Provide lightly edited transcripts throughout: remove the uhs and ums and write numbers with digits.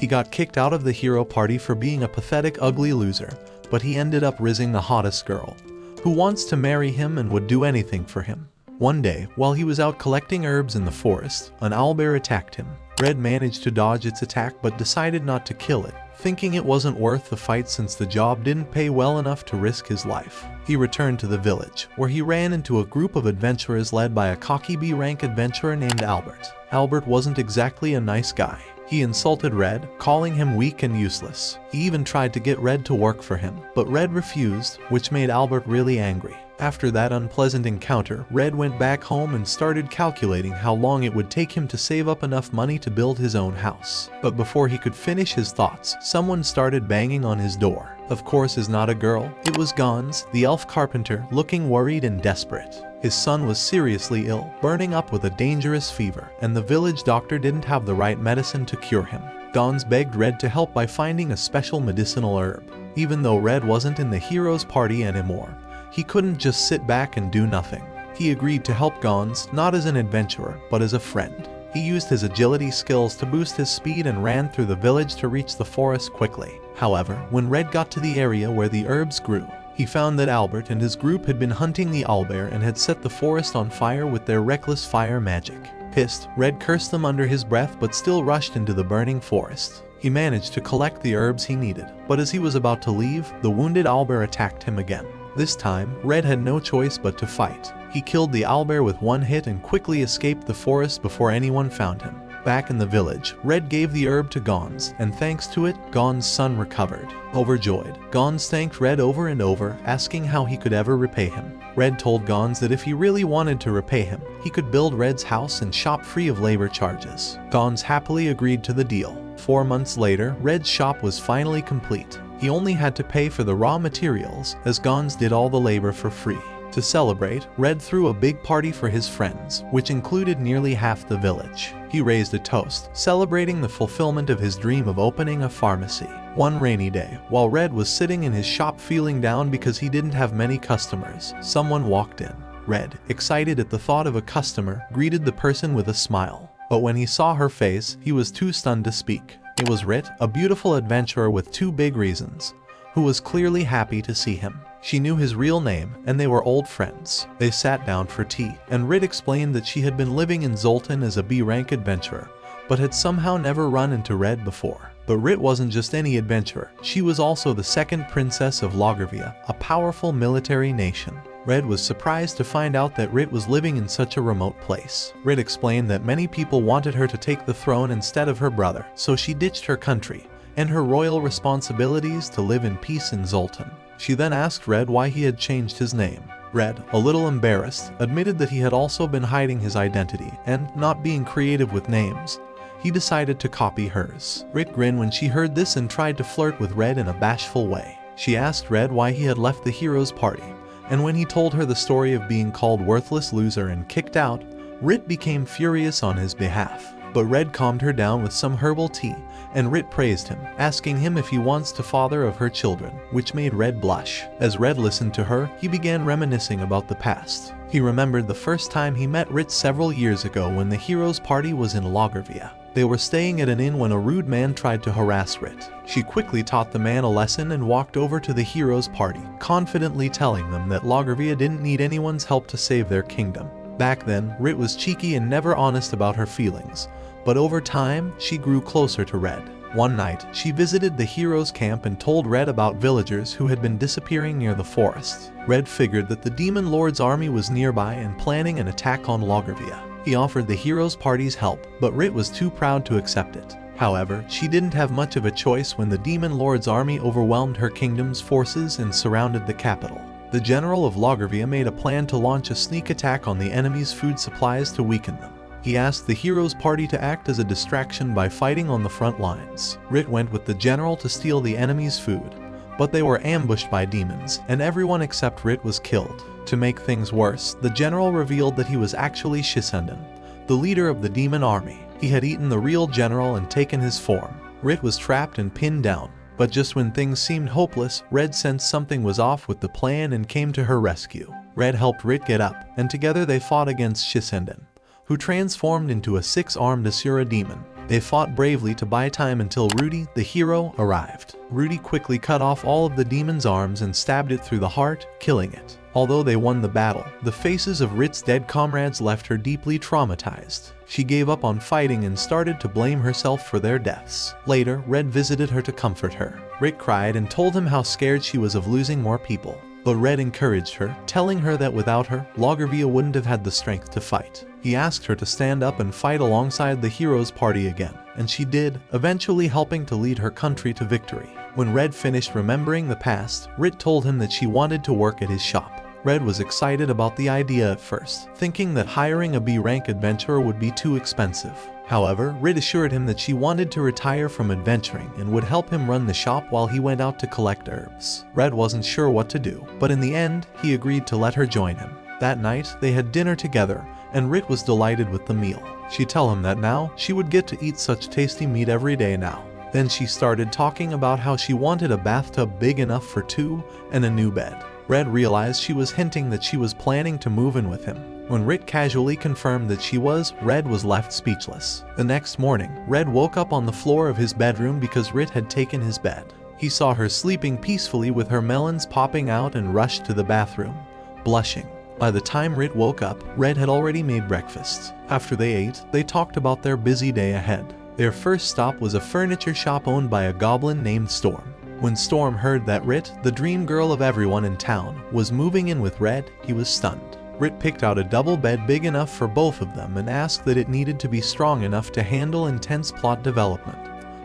He got kicked out of the hero party for being a pathetic, ugly loser, but he ended up rizzing the hottest girl, who wants to marry him and would do anything for him. One day, while he was out collecting herbs in the forest, an owlbear attacked him. Red managed to dodge its attack but decided not to kill it, thinking it wasn't worth the fight since the job didn't pay well enough to risk his life. He returned to the village, where he ran into a group of adventurers led by a cocky B-rank adventurer named Albert. Albert wasn't exactly a nice guy. He insulted Red, calling him weak and useless. He even tried to get Red to work for him, but Red refused, which made Albert really angry. After that unpleasant encounter, Red went back home and started calculating how long it would take him to save up enough money to build his own house. But before he could finish his thoughts, someone started banging on his door. Of course, it's not a girl. It was Gons, the elf carpenter, looking worried and desperate. His son was seriously ill, burning up with a dangerous fever, and the village doctor didn't have the right medicine to cure him. Gons begged Red to help by finding a special medicinal herb. Even though Red wasn't in the hero's party anymore, he couldn't just sit back and do nothing. He agreed to help Gons, not as an adventurer, but as a friend. He used his agility skills to boost his speed and ran through the village to reach the forest quickly. However, when Red got to the area where the herbs grew, he found that Albert and his group had been hunting the owlbear and had set the forest on fire with their reckless fire magic. Pissed, Red cursed them under his breath but still rushed into the burning forest. He managed to collect the herbs he needed, but as he was about to leave, the wounded owlbear attacked him again. This time, Red had no choice but to fight. He killed the owlbear with one hit and quickly escaped the forest before anyone found him. Back in the village, Red gave the herb to Gons, and thanks to it, Gons' son recovered. Overjoyed, Gons thanked Red over and over, asking how he could ever repay him. Red told Gons that if he really wanted to repay him, he could build Red's house and shop free of labor charges. Gons happily agreed to the deal. 4 months later, Red's shop was finally complete. He only had to pay for the raw materials, as Gons did all the labor for free. To celebrate, Red threw a big party for his friends, which included nearly half the village. He raised a toast, celebrating the fulfillment of his dream of opening a pharmacy. One rainy day, while Red was sitting in his shop feeling down because he didn't have many customers, someone walked in. Red, excited at the thought of a customer, greeted the person with a smile. But when he saw her face, he was too stunned to speak. It was Rit, a beautiful adventurer with 2 big reasons, who was clearly happy to see him. She knew his real name, and they were old friends. They sat down for tea, and Rit explained that she had been living in Zoltan as a B-rank adventurer, but had somehow never run into Red before. But Rit wasn't just any adventurer. She was also the second princess of Loggervia, a powerful military nation. Red was surprised to find out that Rit was living in such a remote place. Rit explained that many people wanted her to take the throne instead of her brother, so she ditched her country and her royal responsibilities to live in peace in Zoltan. She then asked Red why he had changed his name. Red, a little embarrassed, admitted that he had also been hiding his identity and not being creative with names. He decided to copy hers. Rit grinned when she heard this and tried to flirt with Red in a bashful way. She asked Red why he had left the hero's party, and when he told her the story of being called worthless loser and kicked out, Rit became furious on his behalf. But Red calmed her down with some herbal tea, and Rit praised him, asking him if he wants to father of her children, which made Red blush. As Red listened to her, he began reminiscing about the past. He remembered the first time he met Rit several years ago when the hero's party was in Loggervia. They were staying at an inn when a rude man tried to harass Rit. She quickly taught the man a lesson and walked over to the hero's party, confidently telling them that Loggervia didn't need anyone's help to save their kingdom. Back then, Rit was cheeky and never honest about her feelings, but over time, she grew closer to Red. One night, she visited the hero's camp and told Red about villagers who had been disappearing near the forest. Red figured that the demon lord's army was nearby and planning an attack on Loggervia. He offered the hero's party's help, but Rit was too proud to accept it. However, she didn't have much of a choice when the demon lord's army overwhelmed her kingdom's forces and surrounded the capital. The general of Loggervia made a plan to launch a sneak attack on the enemy's food supplies to weaken them. He asked the hero's party to act as a distraction by fighting on the front lines. Rit went with the general to steal the enemy's food, but they were ambushed by demons, and everyone except Rit was killed. To make things worse, the general revealed that he was actually Shissenden, the leader of the demon army. He had eaten the real general and taken his form. Rit was trapped and pinned down, but just when things seemed hopeless, Red sensed something was off with the plan and came to her rescue. Red helped Rit get up, and together they fought against Shissenden, who transformed into a 6-armed Asura demon. They fought bravely to buy time until Ruti, the hero, arrived. Ruti quickly cut off all of the demon's arms and stabbed it through the heart, killing it. Although they won the battle, the faces of Ritz's dead comrades left her deeply traumatized. She gave up on fighting and started to blame herself for their deaths. Later, Red visited her to comfort her. Rit cried and told him how scared she was of losing more people. But Red encouraged her, telling her that without her, Lagervia wouldn't have had the strength to fight. He asked her to stand up and fight alongside the hero's party again, and she did, eventually helping to lead her country to victory. When Red finished remembering the past, Rit told him that she wanted to work at his shop. Red was excited about the idea at first, thinking that hiring a B-rank adventurer would be too expensive. However, Rit assured him that she wanted to retire from adventuring and would help him run the shop while he went out to collect herbs. Red wasn't sure what to do, but in the end, he agreed to let her join him. That night, they had dinner together, and Rit was delighted with the meal. She told him that now, she would get to eat such tasty meat every day now. Then she started talking about how she wanted a bathtub big enough for two and a new bed. Red realized she was hinting that she was planning to move in with him. When Rit casually confirmed that she was, Red was left speechless. The next morning, Red woke up on the floor of his bedroom because Rit had taken his bed. He saw her sleeping peacefully with her melons popping out and rushed to the bathroom, blushing. By the time Rit woke up, Red had already made breakfast. After they ate, they talked about their busy day ahead. Their first stop was a furniture shop owned by a goblin named Storm. When Storm heard that Rit, the dream girl of everyone in town, was moving in with Red, he was stunned. Rit picked out a double bed big enough for both of them and asked that it needed to be strong enough to handle intense plot development,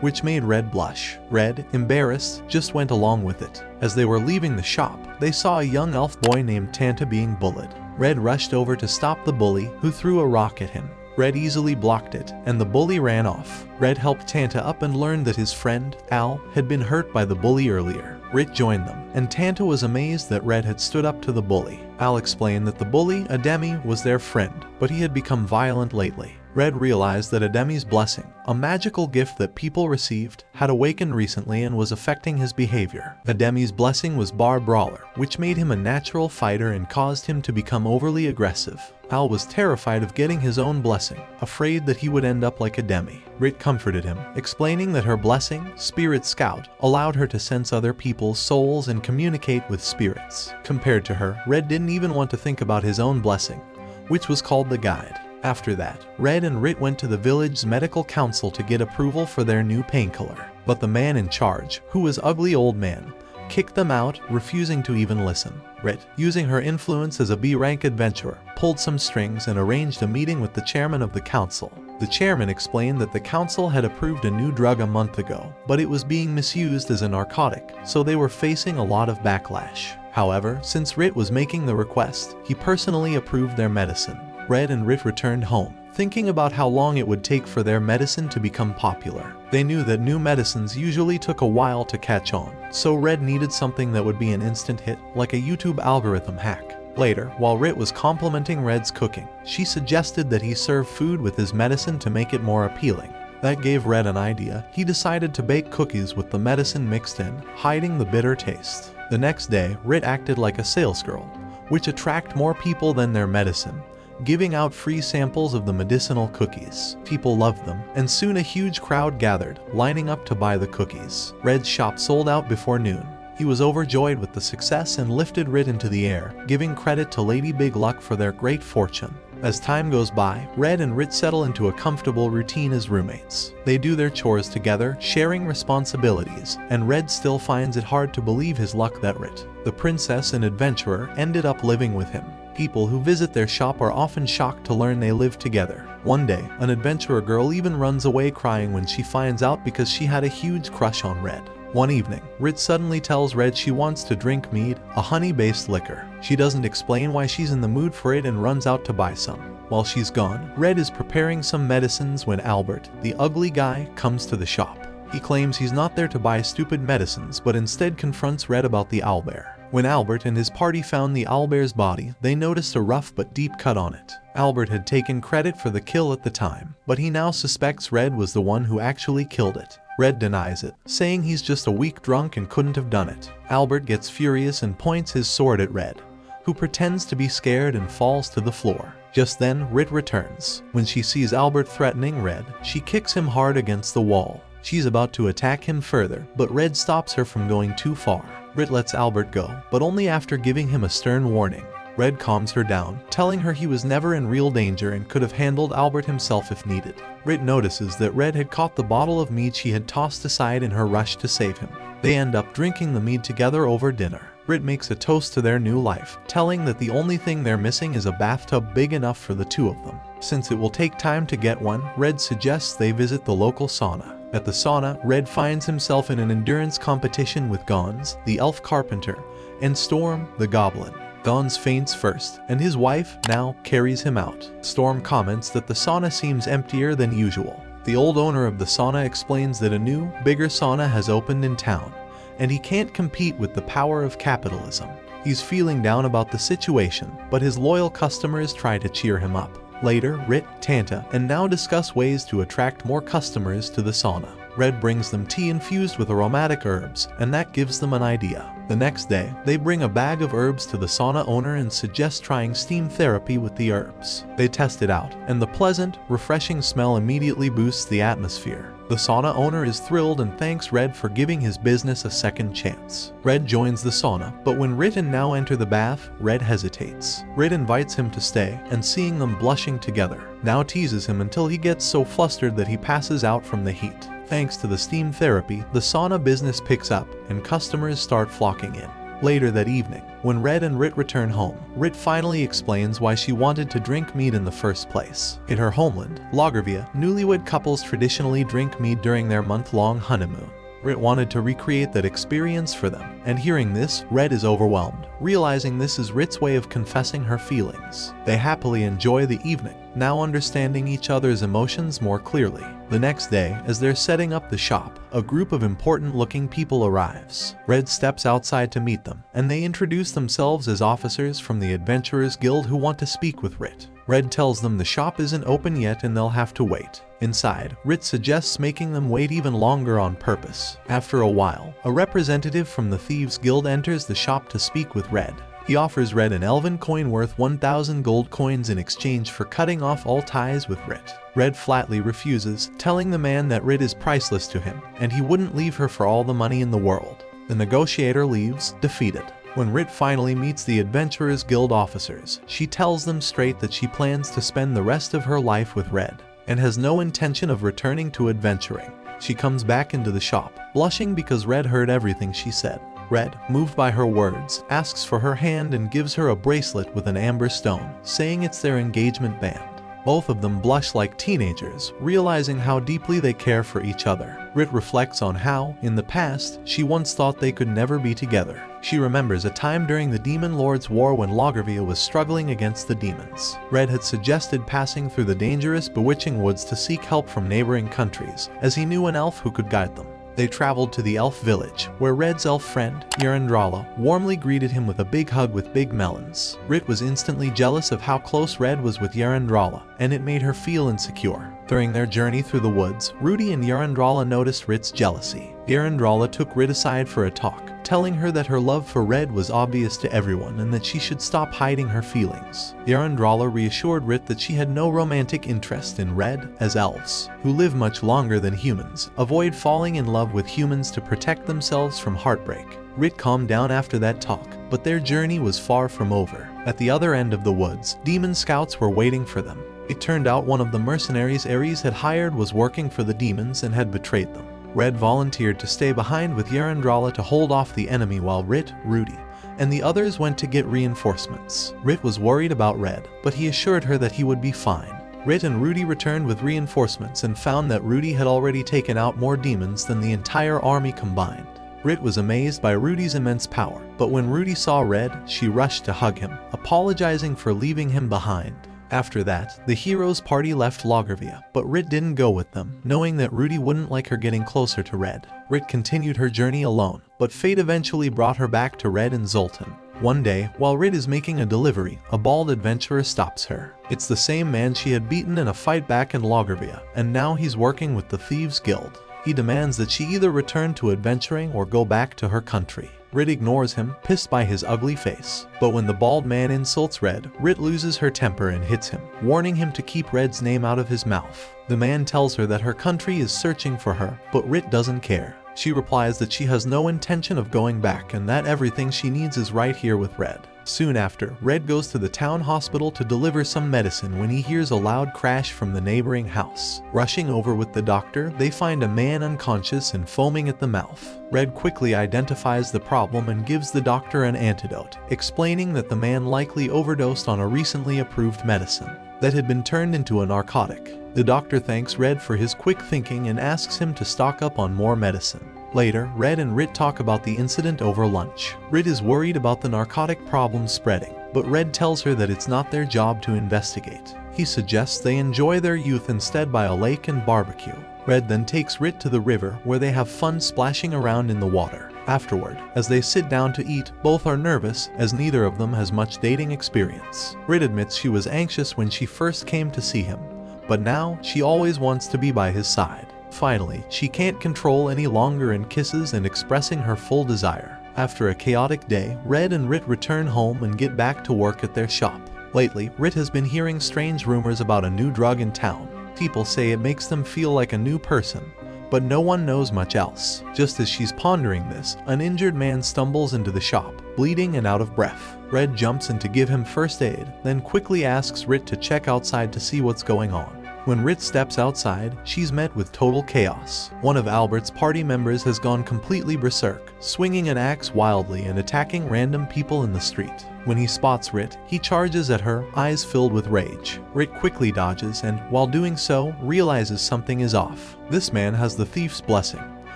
which made Red blush. Red, embarrassed, just went along with it. As they were leaving the shop, they saw a young elf boy named Tanta being bullied. Red rushed over to stop the bully, who threw a rock at him. Red easily blocked it, and the bully ran off. Red helped Tanta up and learned that his friend, Al, had been hurt by the bully earlier. Rit joined them, and Tanta was amazed that Red had stood up to the bully. Al explained that the bully, Ademi, was their friend, but he had become violent lately. Red realized that Ademi's blessing, a magical gift that people received, had awakened recently and was affecting his behavior. Ademi's blessing was Bar Brawler, which made him a natural fighter and caused him to become overly aggressive. Al was terrified of getting his own blessing, afraid that he would end up like Ademi. Rit comforted him, explaining that her blessing, Spirit Scout, allowed her to sense other people's souls and communicate with spirits. Compared to her, Red didn't even want to think about his own blessing, which was called the Guide. After that, Red and Rit went to the village's medical council to get approval for their new painkiller. But the man in charge, who was Ugly Old Man, kicked them out, refusing to even listen. Rit, using her influence as a B-rank adventurer, pulled some strings and arranged a meeting with the chairman of the council. The chairman explained that the council had approved a new drug a month ago, but it was being misused as a narcotic, so they were facing a lot of backlash. However, since Rit was making the request, he personally approved their medicine. Red and Rit returned home, thinking about how long it would take for their medicine to become popular. They knew that new medicines usually took a while to catch on, so Red needed something that would be an instant hit, like a YouTube algorithm hack. Later, while Rit was complimenting Red's cooking, she suggested that he serve food with his medicine to make it more appealing. That gave Red an idea. He decided to bake cookies with the medicine mixed in, hiding the bitter taste. The next day, Rit acted like a salesgirl, which attracted more people than their medicine, giving out free samples of the medicinal cookies. People loved them, and soon a huge crowd gathered, lining up to buy the cookies. Red's shop sold out before noon. He was overjoyed with the success and lifted Rit into the air, giving credit to Lady Big Luck for their great fortune. As time goes by, Red and Rit settle into a comfortable routine as roommates. They do their chores together, sharing responsibilities, and Red still finds it hard to believe his luck that Rit, the princess and adventurer, ended up living with him. People who visit their shop are often shocked to learn they live together. One day, an adventurer girl even runs away crying when she finds out because she had a huge crush on Red. One evening, Rit suddenly tells Red she wants to drink mead, a honey-based liquor. She doesn't explain why she's in the mood for it and runs out to buy some. While she's gone, Red is preparing some medicines when Albert, the ugly guy, comes to the shop. He claims he's not there to buy stupid medicines, but instead confronts Red about the owlbear. When Albert and his party found the owlbear's body, they noticed a rough but deep cut on it. Albert had taken credit for the kill at the time, but he now suspects Red was the one who actually killed it. Red denies it, saying he's just a weak drunk and couldn't have done it. Albert gets furious and points his sword at Red, who pretends to be scared and falls to the floor. Just then, Rit returns. When she sees Albert threatening Red, she kicks him hard against the wall. She's about to attack him further, but Red stops her from going too far. Rit lets Albert go, but only after giving him a stern warning. Red calms her down, telling her he was never in real danger and could have handled Albert himself if needed. Rit notices that Red had caught the bottle of mead she had tossed aside in her rush to save him. They end up drinking the mead together over dinner. Rit makes a toast to their new life, telling that the only thing they're missing is a bathtub big enough for the two of them. Since it will take time to get one, Red suggests they visit the local sauna. At the sauna, Red finds himself in an endurance competition with Gons, the elf carpenter, and Storm, the goblin. Gons faints first, and his wife now carries him out. Storm comments that the sauna seems emptier than usual. The old owner of the sauna explains that a new, bigger sauna has opened in town, and he can't compete with the power of capitalism. He's feeling down about the situation, but his loyal customers try to cheer him up. Later, Rit, Tanta, and now discuss ways to attract more customers to the sauna. Red brings them tea infused with aromatic herbs, and that gives them an idea. The next day, they bring a bag of herbs to the sauna owner and suggest trying steam therapy with the herbs. They test it out, and the pleasant, refreshing smell immediately boosts the atmosphere. The sauna owner is thrilled and thanks Red for giving his business a second chance. Red joins the sauna, but when Rit and now enter the bath, Red hesitates. Rit invites him to stay, and seeing them blushing together, now teases him until he gets so flustered that he passes out from the heat. Thanks to the steam therapy, the sauna business picks up, and customers start flocking in. Later that evening, when Red and Rit return home, Rit finally explains why she wanted to drink mead in the first place. In her homeland, Lagervia, newlywed couples traditionally drink mead during their month-long honeymoon. Rit wanted to recreate that experience for them, and hearing this, Red is overwhelmed, realizing this is Rit's way of confessing her feelings. They happily enjoy the evening, now understanding each other's emotions more clearly. The next day, as they're setting up the shop, a group of important-looking people arrives. Red steps outside to meet them, and they introduce themselves as officers from the Adventurers Guild who want to speak with Rit. Red tells them the shop isn't open yet and they'll have to wait. Inside, Rit suggests making them wait even longer on purpose. After a while, a representative from the Thieves Guild enters the shop to speak with Red. He offers Red an elven coin worth 1,000 gold coins in exchange for cutting off all ties with Rit. Red flatly refuses, telling the man that Rit is priceless to him, and he wouldn't leave her for all the money in the world. The negotiator leaves, defeated. When Rit finally meets the Adventurers Guild officers, she tells them straight that she plans to spend the rest of her life with Red, and has no intention of returning to adventuring. She comes back into the shop, blushing because Red heard everything she said. Red, moved by her words, asks for her hand and gives her a bracelet with an amber stone, saying it's their engagement band. Both of them blush like teenagers, realizing how deeply they care for each other. Rit reflects on how, in the past, she once thought they could never be together. She remembers a time during the Demon Lord's War when Lagervia was struggling against the demons. Red had suggested passing through the dangerous, bewitching woods to seek help from neighboring countries, as he knew an elf who could guide them. They traveled to the elf village, where Red's elf friend, Yerendrala, warmly greeted him with a big hug with big melons. Rit was instantly jealous of how close Red was with Yerendrala, and it made her feel insecure. During their journey through the woods, Ruti and Yerendrala noticed Rit's jealousy. Yerendrala took Rit aside for a talk, telling her that her love for Red was obvious to everyone and that she should stop hiding her feelings. Yerendrala reassured Rit that she had no romantic interest in Red, as elves, who live much longer than humans, avoid falling in love with humans to protect themselves from heartbreak. Rit calmed down after that talk, but their journey was far from over. At the other end of the woods, demon scouts were waiting for them. It turned out one of the mercenaries Ares had hired was working for the demons and had betrayed them. Red volunteered to stay behind with Yerendrala to hold off the enemy while Rit, Ruti, and the others went to get reinforcements. Rit was worried about Red, but he assured her that he would be fine. Rit and Ruti returned with reinforcements and found that Ruti had already taken out more demons than the entire army combined. Rit was amazed by Ruti's immense power, but when Ruti saw Red, she rushed to hug him, apologizing for leaving him behind. After that, the heroes' party left Lagervia, but Rit didn't go with them, knowing that Ruti wouldn't like her getting closer to Red. Rit continued her journey alone, but fate eventually brought her back to Red and Zoltan. One day, while Rit is making a delivery, a bald adventurer stops her. It's the same man she had beaten in a fight back in Lagervia, and now he's working with the Thieves Guild. He demands that she either return to adventuring or go back to her country. Rit ignores him, pissed by his ugly face. But when the bald man insults Rit loses her temper and hits him, warning him to keep Red's name out of his mouth. The man tells her that her country is searching for her, but Rit doesn't care. She replies that she has no intention of going back and that everything she needs is right here with Red. Soon after, Red goes to the town hospital to deliver some medicine when he hears a loud crash from the neighboring house. Rushing over with the doctor, they find a man unconscious and foaming at the mouth. Red quickly identifies the problem and gives the doctor an antidote, explaining that the man likely overdosed on a recently approved medicine that had been turned into a narcotic. The doctor thanks Red for his quick thinking and asks him to stock up on more medicine. Later, Red and Rit talk about the incident over lunch. Rit is worried about the narcotic problem spreading, but Red tells her that it's not their job to investigate. He suggests they enjoy their youth instead by a lake and barbecue. Red then takes Rit to the river where they have fun splashing around in the water. Afterward, as they sit down to eat, both are nervous as neither of them has much dating experience. Rit admits she was anxious when she first came to see him, but now she always wants to be by his side. Finally, she can't control any longer and kisses and expressing her full desire. After a chaotic day, Red and Rit return home and get back to work at their shop. Lately, Rit has been hearing strange rumors about a new drug in town. People say it makes them feel like a new person, but no one knows much else. Just as she's pondering this, an injured man stumbles into the shop, bleeding and out of breath. Red jumps in to give him first aid, then quickly asks Rit to check outside to see what's going on. When Rit steps outside, she's met with total chaos. One of Albert's party members has gone completely berserk, swinging an axe wildly and attacking random people in the street. When he spots Rit, he charges at her, eyes filled with rage. Rit quickly dodges and, while doing so, realizes something is off. This man has the thief's blessing,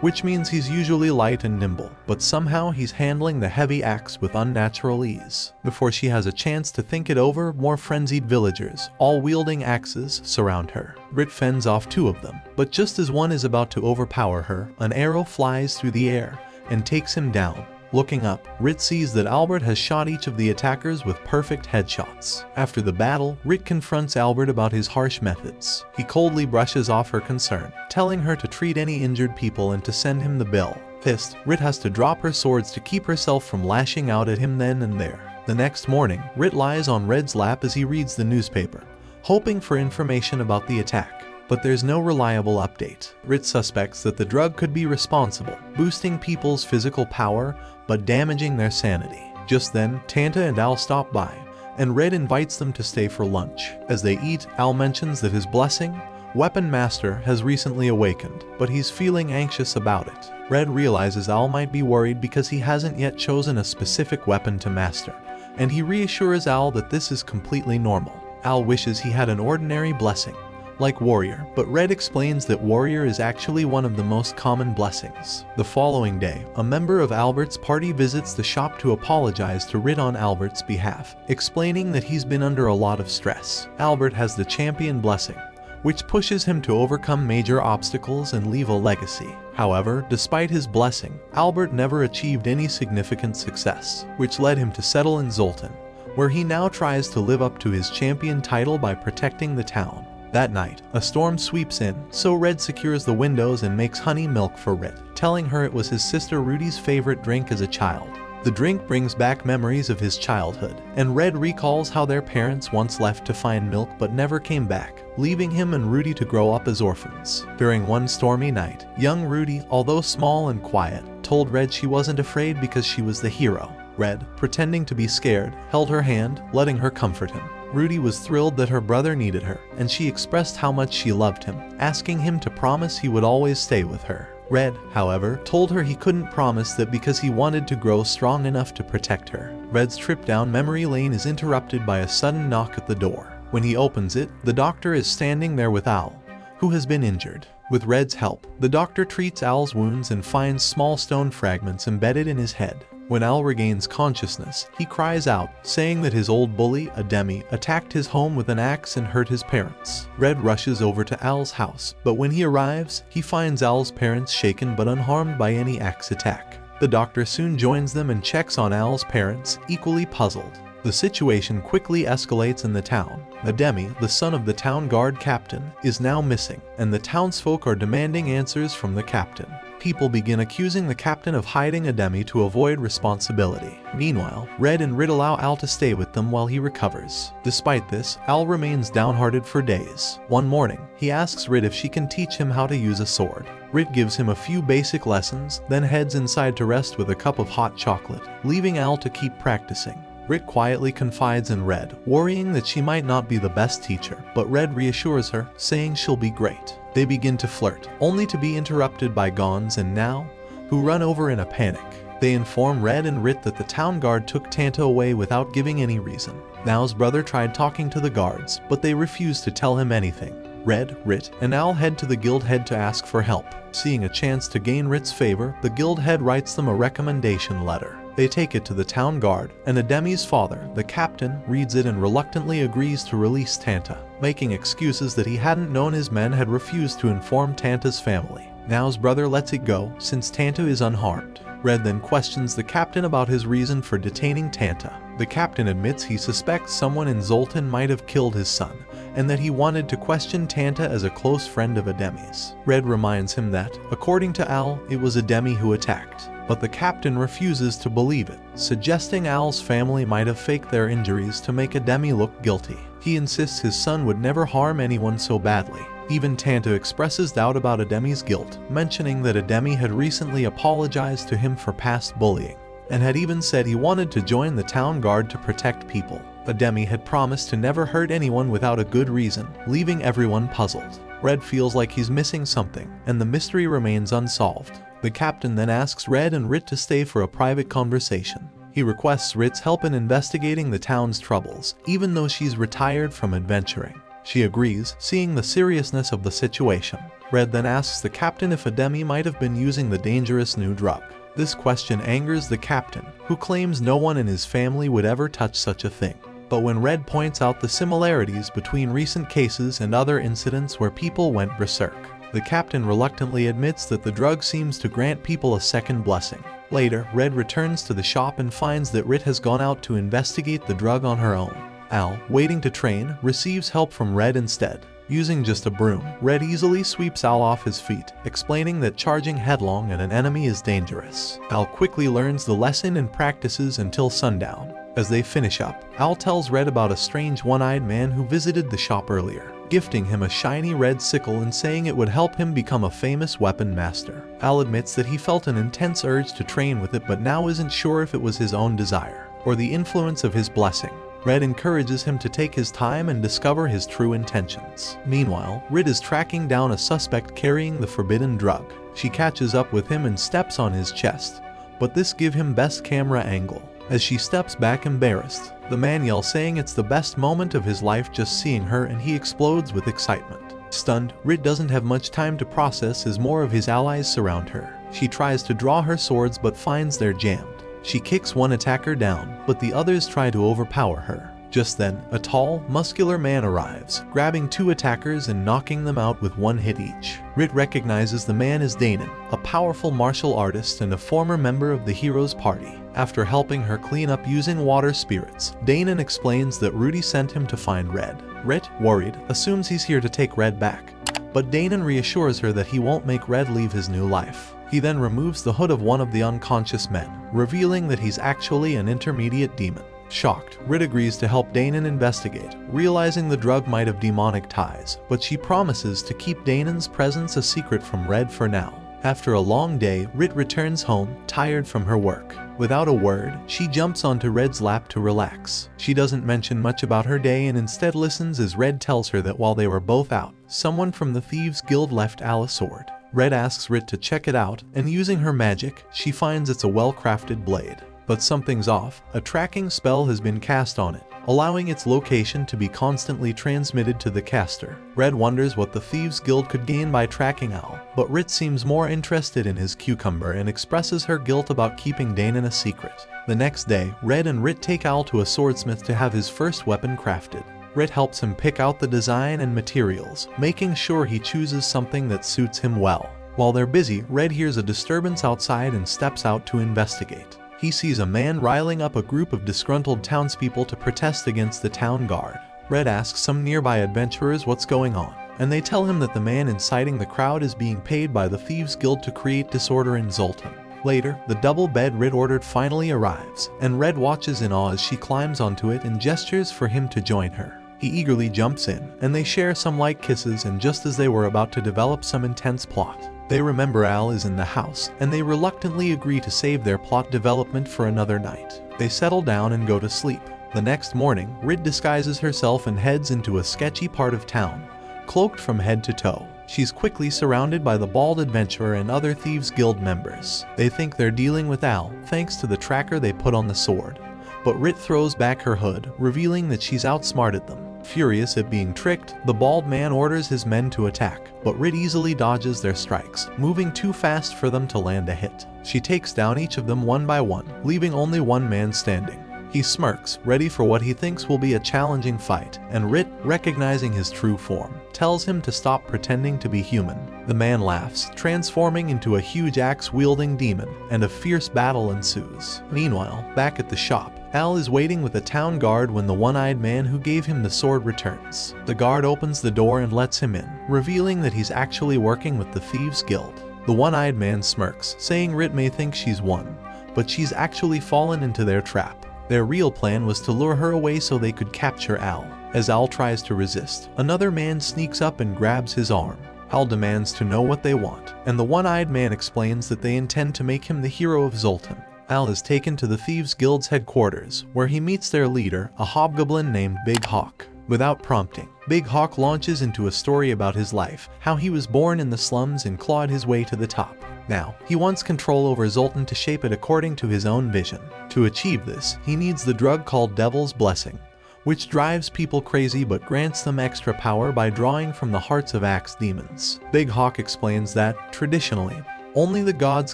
which means he's usually light and nimble, but somehow he's handling the heavy axe with unnatural ease. Before she has a chance to think it over, more frenzied villagers, all wielding axes, surround her. Rit fends off two of them, but just as one is about to overpower her, an arrow flies through the air and takes him down. Looking up, Rit sees that Albert has shot each of the attackers with perfect headshots. After the battle, Rit confronts Albert about his harsh methods. He coldly brushes off her concern, telling her to treat any injured people and to send him the bill. Pissed, Rit has to drop her swords to keep herself from lashing out at him then and there. The next morning, Rit lies on Red's lap as he reads the newspaper, hoping for information about the attack. But there's no reliable update. Rit suspects that the drug could be responsible, boosting people's physical power but damaging their sanity. Just then, Tanta and Al stop by, and Red invites them to stay for lunch. As they eat, Al mentions that his blessing, Weapon Master, has recently awakened, but he's feeling anxious about it. Red realizes Al might be worried because he hasn't yet chosen a specific weapon to master, and he reassures Al that this is completely normal. Al wishes he had an ordinary blessing, like Warrior, but Red explains that Warrior is actually one of the most common blessings. The following day, a member of Albert's party visits the shop to apologize to Rit on Albert's behalf, explaining that he's been under a lot of stress. Albert has the champion blessing, which pushes him to overcome major obstacles and leave a legacy. However, despite his blessing, Albert never achieved any significant success, which led him to settle in Zoltan, where he now tries to live up to his champion title by protecting the town. That night, a storm sweeps in, so Red secures the windows and makes honey milk for Rit, telling her it was his sister Rudi's favorite drink as a child. The drink brings back memories of his childhood, and Red recalls how their parents once left to find milk but never came back, leaving him and Ruti to grow up as orphans. During one stormy night, young Ruti, although small and quiet, told Red she wasn't afraid because she was the hero. Red, pretending to be scared, held her hand, letting her comfort him. Ruti was thrilled that her brother needed her, and she expressed how much she loved him, asking him to promise he would always stay with her. Red, however, told her he couldn't promise that because he wanted to grow strong enough to protect her. Red's trip down memory lane is interrupted by a sudden knock at the door. When he opens it, the doctor is standing there with Al, who has been injured. With Red's help, the doctor treats Al's wounds and finds small stone fragments embedded in his head. When Al regains consciousness, he cries out, saying that his old bully, Ademi, attacked his home with an axe and hurt his parents. Red rushes over to Al's house, but when he arrives, he finds Al's parents shaken but unharmed by any axe attack. The doctor soon joins them and checks on Al's parents, equally puzzled. The situation quickly escalates in the town. Ademi, the son of the town guard captain, is now missing, and the townsfolk are demanding answers from the captain. People begin accusing the captain of hiding a demi to avoid responsibility. Meanwhile, Red and Rit allow Al to stay with them while he recovers. Despite this, Al remains downhearted for days. One morning, he asks Rit if she can teach him how to use a sword. Rit gives him a few basic lessons, then heads inside to rest with a cup of hot chocolate, leaving Al to keep practicing. Rit quietly confides in Red, worrying that she might not be the best teacher, but Red reassures her, saying she'll be great. They begin to flirt, only to be interrupted by Gons and Now, who run over in a panic. They inform Red and Rit that the town guard took Tanta away without giving any reason. Now's brother tried talking to the guards, but they refused to tell him anything. Red, Rit, and Al head to the guild head to ask for help. Seeing a chance to gain Rit's favor, the guild head writes them a recommendation letter. They take it to the town guard, and Ademi's father, the captain, reads it and reluctantly agrees to release Tanta, making excuses that he hadn't known his men had refused to inform Tanta's family. Now's brother lets it go, since Tanta is unharmed. Red then questions the captain about his reason for detaining Tanta. The captain admits he suspects someone in Zoltan might have killed his son, and that he wanted to question Tanta as a close friend of Ademi's. Red reminds him that, according to Al, it was Ademi who attacked. But the captain refuses to believe it, suggesting Al's family might have faked their injuries to make Ademi look guilty. He insists his son would never harm anyone so badly. Even Tanta expresses doubt about Ademi's guilt, mentioning that Ademi had recently apologized to him for past bullying, and had even said he wanted to join the town guard to protect people. Ademi had promised to never hurt anyone without a good reason, leaving everyone puzzled. Red feels like he's missing something, and the mystery remains unsolved. The captain then asks Red and Rit to stay for a private conversation. He requests Rit's help in investigating the town's troubles, even though she's retired from adventuring. She agrees, seeing the seriousness of the situation. Red then asks the captain if Ademi might have been using the dangerous new drug. This question angers the captain, who claims no one in his family would ever touch such a thing. But when Red points out the similarities between recent cases and other incidents where people went berserk, the captain reluctantly admits that the drug seems to grant people a second blessing. Later, Red returns to the shop and finds that Rit has gone out to investigate the drug on her own. Al, waiting to train, receives help from Red instead. Using just a broom, Red easily sweeps Al off his feet, explaining that charging headlong at an enemy is dangerous. Al quickly learns the lesson and practices until sundown. As they finish up, Al tells Red about a strange one-eyed man who visited the shop earlier, gifting him a shiny red sickle and saying it would help him become a famous weapon master. Al admits that he felt an intense urge to train with it but now isn't sure if it was his own desire, or the influence of his blessing. Red encourages him to take his time and discover his true intentions. Meanwhile, Rit is tracking down a suspect carrying the forbidden drug. She catches up with him and steps on his chest, but this gives him best camera angle. As she steps back embarrassed, the man yells saying it's the best moment of his life just seeing her, and he explodes with excitement. Stunned, Rit doesn't have much time to process as more of his allies surround her. She tries to draw her swords but finds they're jammed. She kicks one attacker down, but the others try to overpower her. Just then, a tall, muscular man arrives, grabbing two attackers and knocking them out with one hit each. Rit recognizes the man as Danon, a powerful martial artist and a former member of the hero's party. After helping her clean up using water spirits, Danon explains that Ruti sent him to find Red. Rit, worried, assumes he's here to take Red back, but Danon reassures her that he won't make Red leave his new life. He then removes the hood of one of the unconscious men, revealing that he's actually an intermediate demon. Shocked, Rit agrees to help Danon investigate, realizing the drug might have demonic ties, but she promises to keep Danon's presence a secret from Red for now. After a long day, Rit returns home, tired from her work. Without a word, she jumps onto Red's lap to relax. She doesn't mention much about her day and instead listens as Red tells her that while they were both out, someone from the Thieves Guild left Al a sword. Red asks Rit to check it out, and using her magic, she finds it's a well-crafted blade. But something's off. A tracking spell has been cast on it, allowing its location to be constantly transmitted to the caster. Red wonders what the Thieves Guild could gain by tracking Al, but Rit seems more interested in his cucumber and expresses her guilt about keeping Danon a secret. The next day, Red and Rit take Al to a swordsmith to have his first weapon crafted. Rit helps him pick out the design and materials, making sure he chooses something that suits him well. While they're busy, Red hears a disturbance outside and steps out to investigate. He sees a man riling up a group of disgruntled townspeople to protest against the town guard. Red asks some nearby adventurers what's going on, and they tell him that the man inciting the crowd is being paid by the Thieves Guild to create disorder in Zoltan. Later, the double bed Rit ordered finally arrives, and Red watches in awe as she climbs onto it and gestures for him to join her. He eagerly jumps in, and they share some light kisses, and just as they were about to develop some intense plot, they remember Al is in the house, and they reluctantly agree to save their plot development for another night. They settle down and go to sleep. The next morning, Rit disguises herself and heads into a sketchy part of town, cloaked from head to toe. She's quickly surrounded by the bald adventurer and other Thieves Guild members. They think they're dealing with Al, thanks to the tracker they put on the sword. But Rit throws back her hood, revealing that she's outsmarted them. Furious at being tricked, the bald man orders his men to attack, but Rit easily dodges their strikes, moving too fast for them to land a hit. She takes down each of them one by one, leaving only one man standing. He smirks, ready for what he thinks will be a challenging fight, and Rit, recognizing his true form, tells him to stop pretending to be human. The man laughs, transforming into a huge axe-wielding demon, and a fierce battle ensues. Meanwhile, back at the shop, Al is waiting with a town guard when the one-eyed man who gave him the sword returns. The guard opens the door and lets him in, revealing that he's actually working with the Thieves Guild. The one-eyed man smirks, saying Rit may think she's won, but she's actually fallen into their trap. Their real plan was to lure her away so they could capture Al. As Al tries to resist, another man sneaks up and grabs his arm. Al demands to know what they want, and the one-eyed man explains that they intend to make him the hero of Zoltan. Al is taken to the Thieves Guild's headquarters, where he meets their leader, a hobgoblin named Big Hawk. Without prompting, Big Hawk launches into a story about his life, how he was born in the slums and clawed his way to the top. Now, he wants control over Zoltan to shape it according to his own vision. To achieve this, he needs the drug called Devil's Blessing, which drives people crazy but grants them extra power by drawing from the hearts of axe demons. Big Hawk explains that, traditionally, only the gods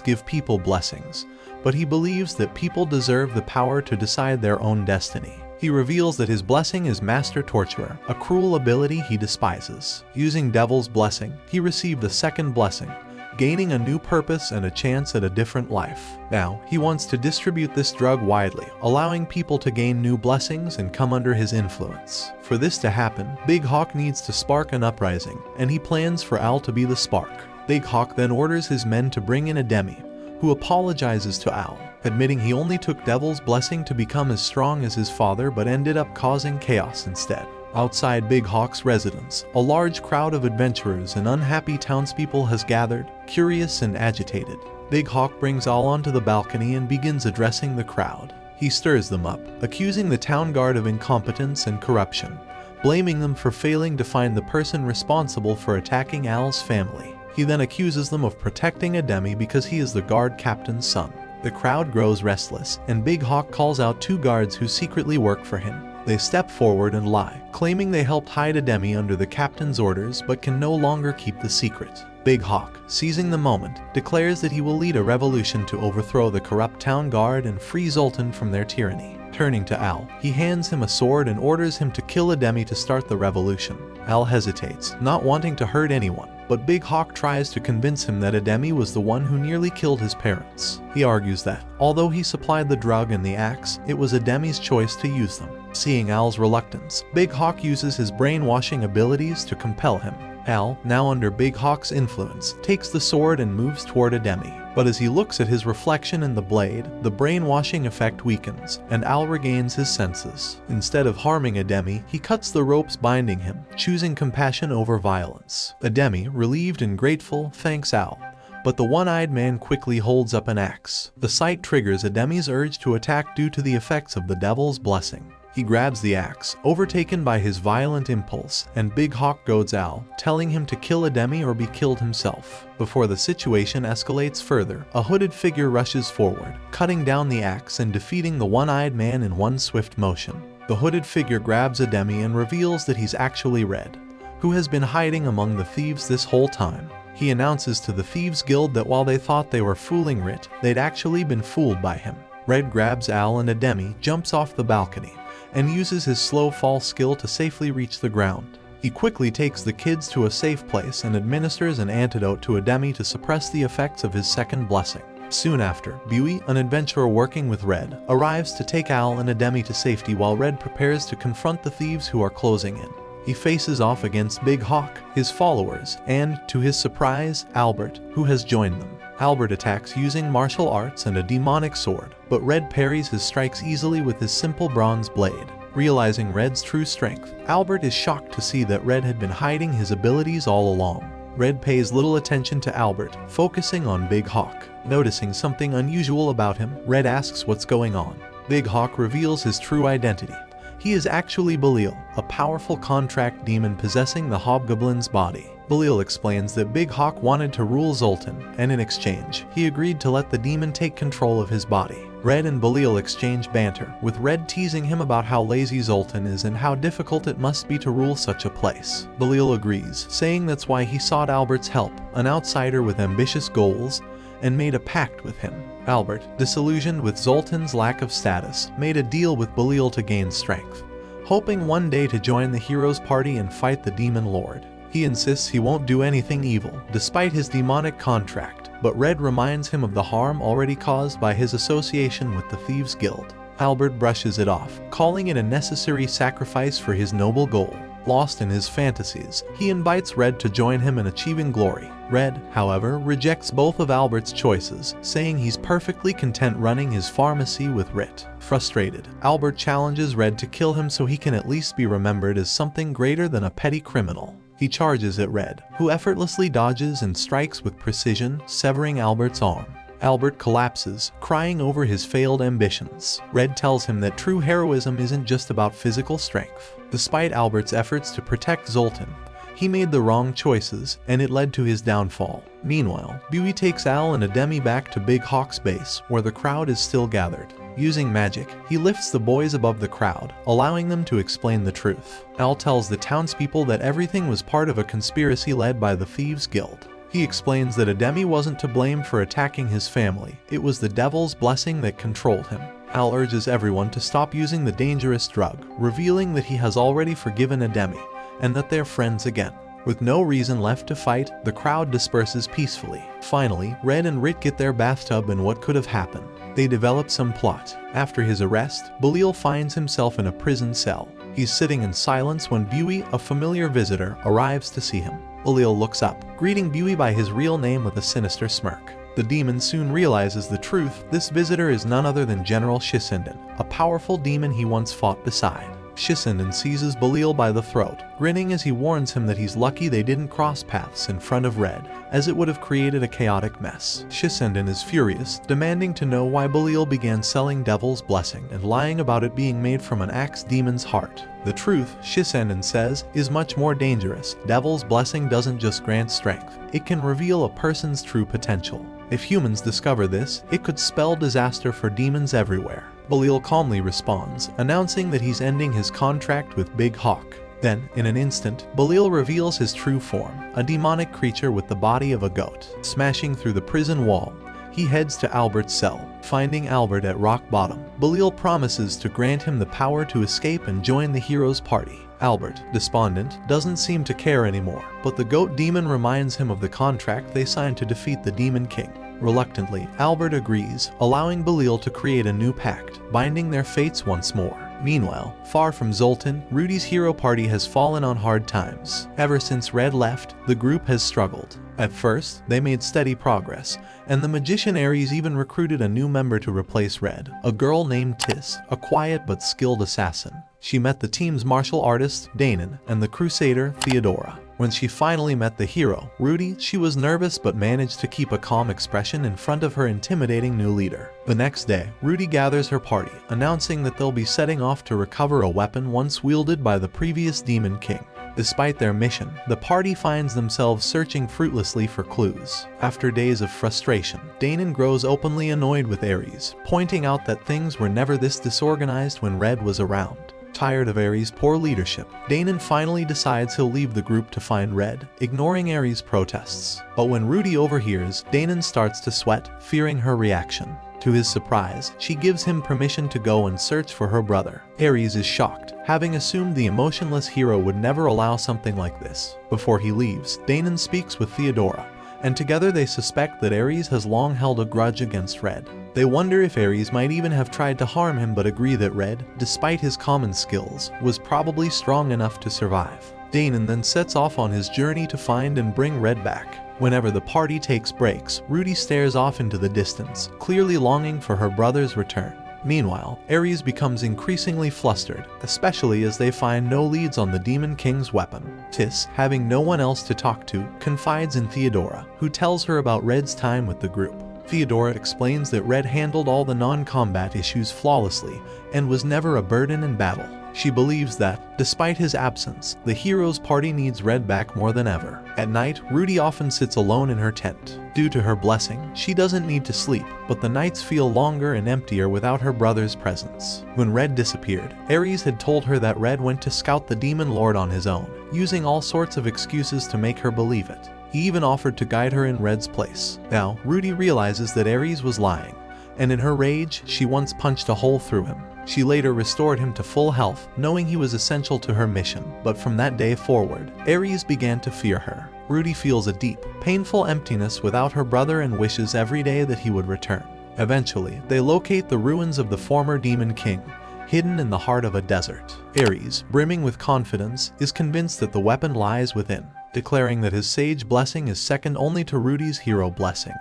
give people blessings, but he believes that people deserve the power to decide their own destiny. He reveals that his blessing is Master Torturer, a cruel ability he despises. Using Devil's Blessing, he received a second blessing, gaining a new purpose and a chance at a different life. Now, he wants to distribute this drug widely, allowing people to gain new blessings and come under his influence. For this to happen, Big Hawk needs to spark an uprising, and he plans for Al to be the spark. Big Hawk then orders his men to bring in a demi, who apologizes to Al, admitting he only took Devil's Blessing to become as strong as his father but ended up causing chaos instead. Outside Big Hawk's residence, a large crowd of adventurers and unhappy townspeople has gathered, curious and agitated. Big Hawk brings Al onto the balcony and begins addressing the crowd. He stirs them up, accusing the town guard of incompetence and corruption, blaming them for failing to find the person responsible for attacking Al's family. He then accuses them of protecting a demi because he is the guard captain's son. The crowd grows restless, and Big Hawk calls out two guards who secretly work for him. They step forward and lie, claiming they helped hide a demi under the captain's orders but can no longer keep the secret. Big Hawk, seizing the moment, declares that he will lead a revolution to overthrow the corrupt town guard and free Zoltan from their tyranny. Turning to Al, he hands him a sword and orders him to kill a demi to start the revolution. Al hesitates, not wanting to hurt anyone, but Big Hawk tries to convince him that a demi was the one who nearly killed his parents. He argues that, although he supplied the drug and the axe, it was a demi's choice to use them. Seeing Al's reluctance, Big Hawk uses his brainwashing abilities to compel him. Al, now under Big Hawk's influence, takes the sword and moves toward a demi. But as he looks at his reflection in the blade, the brainwashing effect weakens, and Al regains his senses. Instead of harming a demi, he cuts the ropes binding him, choosing compassion over violence. A demi, relieved and grateful, thanks Al, but the one-eyed man quickly holds up an axe. The sight triggers a demi's urge to attack due to the effects of the Devil's Blessing. He grabs the axe, overtaken by his violent impulse, and Big Hawk goads Al, telling him to kill a demi or be killed himself. Before the situation escalates further, a hooded figure rushes forward, cutting down the axe and defeating the one-eyed man in one swift motion. The hooded figure grabs a demi and reveals that he's actually Red, who has been hiding among the thieves this whole time. He announces to the Thieves Guild that while they thought they were fooling Rit, they'd actually been fooled by him. Red grabs Al and a demi, jumps off the balcony, and uses his slow fall skill to safely reach the ground. He quickly takes the kids to a safe place and administers an antidote to a demi to suppress the effects of his second blessing. Soon after, Buey, an adventurer working with Red, arrives to take Al and a demi to safety while Red prepares to confront the thieves who are closing in. He faces off against Big Hawk, his followers, and, to his surprise, Albert, who has joined them. Albert attacks using martial arts and a demonic sword, but Red parries his strikes easily with his simple bronze blade. Realizing Red's true strength, Albert is shocked to see that Red had been hiding his abilities all along. Red pays little attention to Albert, focusing on Big Hawk. Noticing something unusual about him, Red asks what's going on. Big Hawk reveals his true identity. He is actually Belial, a powerful contract demon possessing the hobgoblin's body. Belial explains that Big Hawk wanted to rule Zoltan, and in exchange, he agreed to let the demon take control of his body. Red and Belial exchange banter, with Red teasing him about how lazy Zoltan is and how difficult it must be to rule such a place. Belial agrees, saying that's why he sought Albert's help, an outsider with ambitious goals, and made a pact with him. Albert, disillusioned with Zoltan's lack of status, made a deal with Belial to gain strength, hoping one day to join the hero's party and fight the demon lord. He insists he won't do anything evil, despite his demonic contract, but Red reminds him of the harm already caused by his association with the Thieves' Guild. Albert brushes it off, calling it a necessary sacrifice for his noble goal. Lost in his fantasies, he invites Red to join him in achieving glory. Red, however, rejects both of Albert's choices, saying he's perfectly content running his pharmacy with Rit. Frustrated, Albert challenges Red to kill him so he can at least be remembered as something greater than a petty criminal. He charges at Red, who effortlessly dodges and strikes with precision, severing Albert's arm. Albert collapses, crying over his failed ambitions. Red tells him that true heroism isn't just about physical strength. Despite Albert's efforts to protect Zoltan, he made the wrong choices, and it led to his downfall. Meanwhile, Buey takes Al and Ademi back to Big Hawk's base, where the crowd is still gathered. Using magic, he lifts the boys above the crowd, allowing them to explain the truth. Al tells the townspeople that everything was part of a conspiracy led by the Thieves' Guild. He explains that Ademi wasn't to blame for attacking his family, it was the devil's blessing that controlled him. Al urges everyone to stop using the dangerous drug, revealing that he has already forgiven Ademi, and that they're friends again. With no reason left to fight, the crowd disperses peacefully. Finally, Red and Rit get their bathtub in what could have happened. They develop some plot. After his arrest, Belial finds himself in a prison cell. He's sitting in silence when Buey, a familiar visitor, arrives to see him. Belial looks up, greeting Buey by his real name with a sinister smirk. The demon soon realizes the truth. This visitor is none other than General Shisinden, a powerful demon he once fought beside. Shisinden seizes Belial by the throat, grinning as he warns him that he's lucky they didn't cross paths in front of Red, as it would have created a chaotic mess. Shisinden is furious, demanding to know why Belial began selling Devil's Blessing and lying about it being made from an axe demon's heart. The truth, Shisinden says, is much more dangerous. Devil's Blessing doesn't just grant strength, it can reveal a person's true potential. If humans discover this, it could spell disaster for demons everywhere. Belial calmly responds, announcing that he's ending his contract with Big Hawk. Then, in an instant, Belial reveals his true form, a demonic creature with the body of a goat. Smashing through the prison wall, he heads to Albert's cell. Finding Albert at rock bottom, Belial promises to grant him the power to escape and join the hero's party. Albert, despondent, doesn't seem to care anymore, but the goat demon reminds him of the contract they signed to defeat the Demon King. Reluctantly, Albert agrees, allowing Belial to create a new pact, binding their fates once more. Meanwhile, far from Zoltan, Ruti's hero party has fallen on hard times. Ever since Red left, the group has struggled. At first, they made steady progress, and the magician Ares even recruited a new member to replace Red, a girl named Tisse, a quiet but skilled assassin. She met the team's martial artist, Danon, and the crusader, Theodora. When she finally met the hero, Ruti, she was nervous but managed to keep a calm expression in front of her intimidating new leader. The next day, Ruti gathers her party, announcing that they'll be setting off to recover a weapon once wielded by the previous Demon King. Despite their mission, the party finds themselves searching fruitlessly for clues. After days of frustration, Danon grows openly annoyed with Ares, pointing out that things were never this disorganized when Red was around. Tired of Ares' poor leadership, Danon finally decides he'll leave the group to find Red, ignoring Ares' protests. But when Ruti overhears, Danon starts to sweat, fearing her reaction. To his surprise, she gives him permission to go and search for her brother. Ares is shocked, having assumed the emotionless hero would never allow something like this. Before he leaves, Danon speaks with Theodora, and together they suspect that Ares has long held a grudge against Red. They wonder if Ares might even have tried to harm him, but agree that Red, despite his common skills, was probably strong enough to survive. Danon then sets off on his journey to find and bring Red back. Whenever the party takes breaks, Ruti stares off into the distance, clearly longing for her brother's return. Meanwhile, Ares becomes increasingly flustered, especially as they find no leads on the Demon King's weapon. Tisse, having no one else to talk to, confides in Theodora, who tells her about Red's time with the group. Theodora explains that Red handled all the non-combat issues flawlessly and was never a burden in battle. She believes that, despite his absence, the hero's party needs Red back more than ever. At night, Ruti often sits alone in her tent. Due to her blessing, she doesn't need to sleep, but the nights feel longer and emptier without her brother's presence. When Red disappeared, Ares had told her that Red went to scout the Demon Lord on his own, using all sorts of excuses to make her believe it. He even offered to guide her in Red's place. Now, Ruti realizes that Ares was lying, and in her rage, she once punched a hole through him. She later restored him to full health, knowing he was essential to her mission, but from that day forward, Ares began to fear her. Ruti feels a deep, painful emptiness without her brother and wishes every day that he would return. Eventually, they locate the ruins of the former Demon King, hidden in the heart of a desert. Ares, brimming with confidence, is convinced that the weapon lies within, declaring that his sage blessing is second only to Ruti's hero blessing.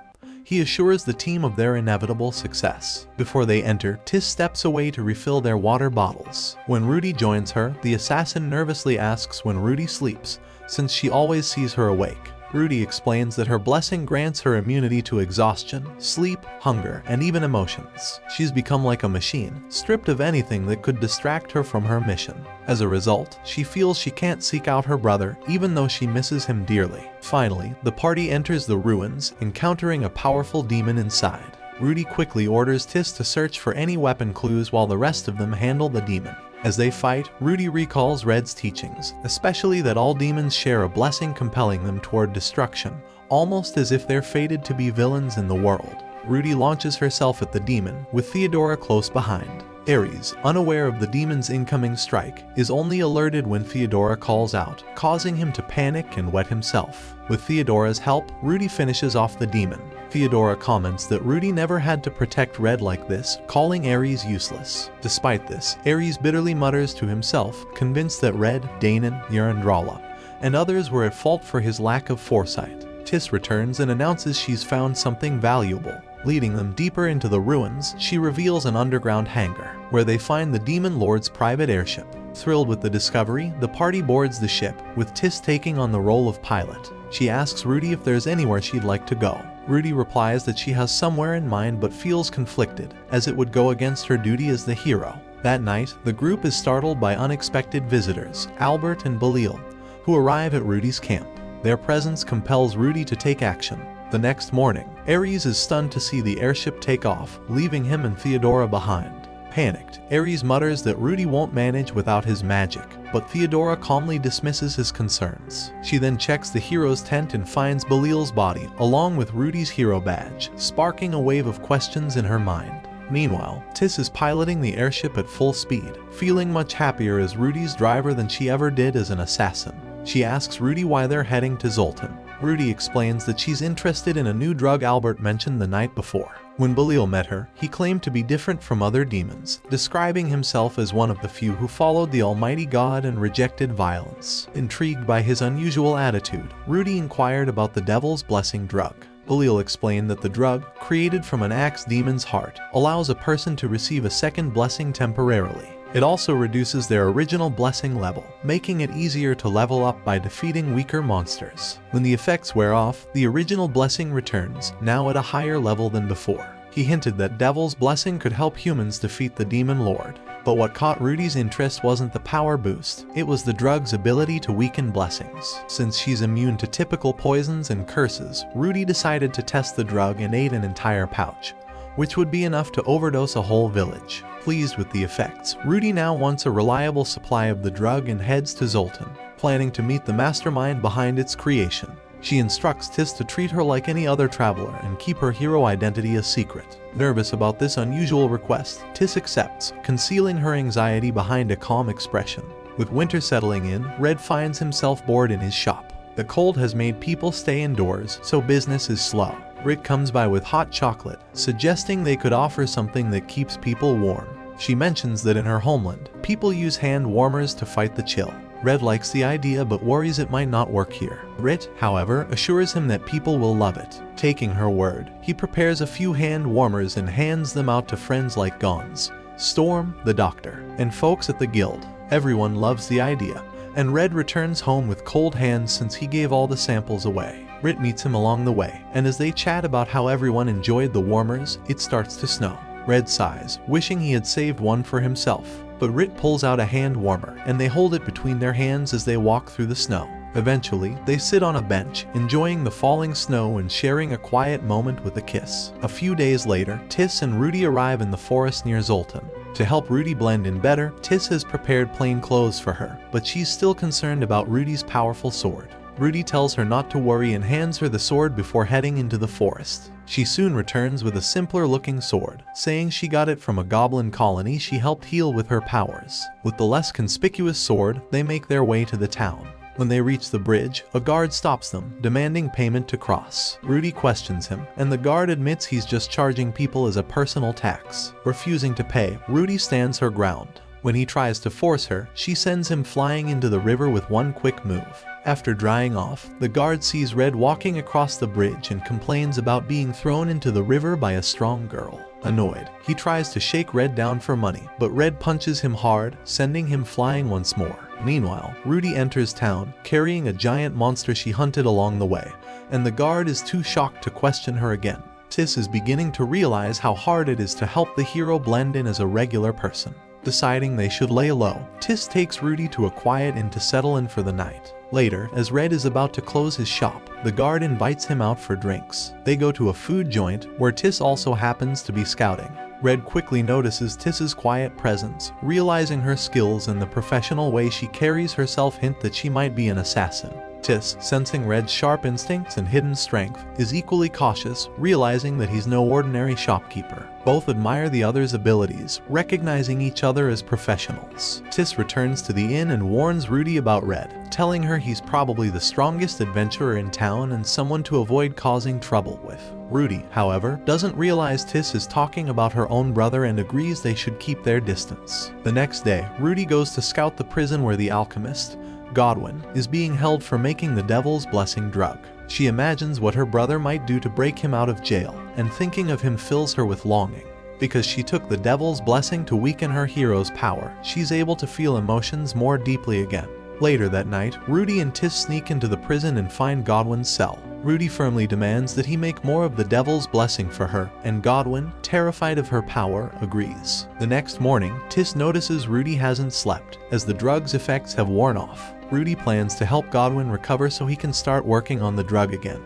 He assures the team of their inevitable success. Before they enter, Tisse steps away to refill their water bottles. When Ruti joins her, the assassin nervously asks when Ruti sleeps, since she always sees her awake. Ruti explains that her blessing grants her immunity to exhaustion, sleep, hunger, and even emotions. She's become like a machine, stripped of anything that could distract her from her mission. As a result, she feels she can't seek out her brother, even though she misses him dearly. Finally, the party enters the ruins, encountering a powerful demon inside. Ruti quickly orders Tisse to search for any weapon clues while the rest of them handle the demon. As they fight, Ruti recalls Red's teachings, especially that all demons share a blessing compelling them toward destruction, almost as if they're fated to be villains in the world. Ruti launches herself at the demon, with Theodora close behind. Ares, unaware of the demon's incoming strike, is only alerted when Theodora calls out, causing him to panic and wet himself. With Theodora's help, Ruti finishes off the demon. Theodora comments that Ruti never had to protect Red like this, calling Ares useless. Despite this, Ares bitterly mutters to himself, convinced that Red, Danon, Yrandrala, and others were at fault for his lack of foresight. Tisse returns and announces she's found something valuable. Leading them deeper into the ruins, she reveals an underground hangar, where they find the Demon Lord's private airship. Thrilled with the discovery, the party boards the ship, with Tisse taking on the role of pilot. She asks Ruti if there's anywhere she'd like to go. Ruti replies that she has somewhere in mind but feels conflicted, as it would go against her duty as the hero. That night, the group is startled by unexpected visitors, Albert and Belil, who arrive at Ruti's camp. Their presence compels Ruti to take action. The next morning, Ares is stunned to see the airship take off, leaving him and Theodora behind. Panicked, Ares mutters that Ruti won't manage without his magic, but Theodora calmly dismisses his concerns. She then checks the hero's tent and finds Belil's body, along with Ruti's hero badge, sparking a wave of questions in her mind. Meanwhile, Tisse is piloting the airship at full speed, feeling much happier as Ruti's driver than she ever did as an assassin. She asks Ruti why they're heading to Zoltan. Ruti explains that she's interested in a new drug Albert mentioned the night before. When Belil met her, he claimed to be different from other demons, describing himself as one of the few who followed the Almighty God and rejected violence. Intrigued by his unusual attitude, Ruti inquired about the Devil's Blessing drug. Belil explained that the drug, created from an axe demon's heart, allows a person to receive a second blessing temporarily. It also reduces their original blessing level, making it easier to level up by defeating weaker monsters. When the effects wear off, the original blessing returns, now at a higher level than before. He hinted that Devil's Blessing could help humans defeat the Demon Lord. But what caught Ruti's interest wasn't the power boost, it was the drug's ability to weaken blessings. Since she's immune to typical poisons and curses, Ruti decided to test the drug and ate an entire pouch, which would be enough to overdose a whole village. Pleased with the effects, Ruti now wants a reliable supply of the drug and heads to Zoltan, planning to meet the mastermind behind its creation. She instructs Tisse to treat her like any other traveler and keep her hero identity a secret. Nervous about this unusual request, Tisse accepts, concealing her anxiety behind a calm expression. With winter settling in, Red finds himself bored in his shop. The cold has made people stay indoors, so business is slow. Rit comes by with hot chocolate, suggesting they could offer something that keeps people warm. She mentions that in her homeland, people use hand warmers to fight the chill. Red likes the idea but worries it might not work here. Rit, however, assures him that people will love it. Taking her word, he prepares a few hand warmers and hands them out to friends like Gons, Storm, the doctor, and folks at the guild. Everyone loves the idea, and Red returns home with cold hands since he gave all the samples away. Rit meets him along the way, and as they chat about how everyone enjoyed the warmers, it starts to snow. Red sighs, wishing he had saved one for himself. But Rit pulls out a hand warmer, and they hold it between their hands as they walk through the snow. Eventually, they sit on a bench, enjoying the falling snow and sharing a quiet moment with a kiss. A few days later, Tisse and Ruti arrive in the forest near Zoltan. To help Ruti blend in better, Tisse has prepared plain clothes for her, but she's still concerned about Ruti's powerful sword. Ruti tells her not to worry and hands her the sword before heading into the forest. She soon returns with a simpler looking sword, saying she got it from a goblin colony she helped heal with her powers. With the less conspicuous sword, they make their way to the town. When they reach the bridge, a guard stops them, demanding payment to cross. Ruti questions him, and the guard admits he's just charging people as a personal tax. Refusing to pay, Ruti stands her ground. When he tries to force her, she sends him flying into the river with one quick move. After drying off, the guard sees Red walking across the bridge and complains about being thrown into the river by a strong girl. Annoyed, he tries to shake Red down for money, but Red punches him hard, sending him flying once more. Meanwhile, Ruti enters town, carrying a giant monster she hunted along the way, and the guard is too shocked to question her again. Tisse is beginning to realize how hard it is to help the hero blend in as a regular person. Deciding they should lay low, Tisse takes Ruti to a quiet inn to settle in for the night. Later, as Red is about to close his shop, the guard invites him out for drinks. They go to a food joint, where Tisse also happens to be scouting. Red quickly notices Tisse's quiet presence, realizing her skills and the professional way she carries herself hint that she might be an assassin. Tisse, sensing Red's sharp instincts and hidden strength, is equally cautious, realizing that he's no ordinary shopkeeper. Both admire the other's abilities, recognizing each other as professionals. Tisse returns to the inn and warns Ruti about Red, telling her he's probably the strongest adventurer in town and someone to avoid causing trouble with. Ruti, however, doesn't realize Tisse is talking about her own brother and agrees they should keep their distance. The next day, Ruti goes to scout the prison where the alchemist, Godwin, is being held for making the Devil's Blessing drug. She imagines what her brother might do to break him out of jail, and thinking of him fills her with longing. Because she took the Devil's Blessing to weaken her hero's power, she's able to feel emotions more deeply again. Later that night, Ruti and Tisse sneak into the prison and find Godwin's cell. Ruti firmly demands that he make more of the Devil's Blessing for her, and Godwin, terrified of her power, agrees. The next morning, Tisse notices Ruti hasn't slept, as the drug's effects have worn off. Ruti plans to help Godwin recover so he can start working on the drug again.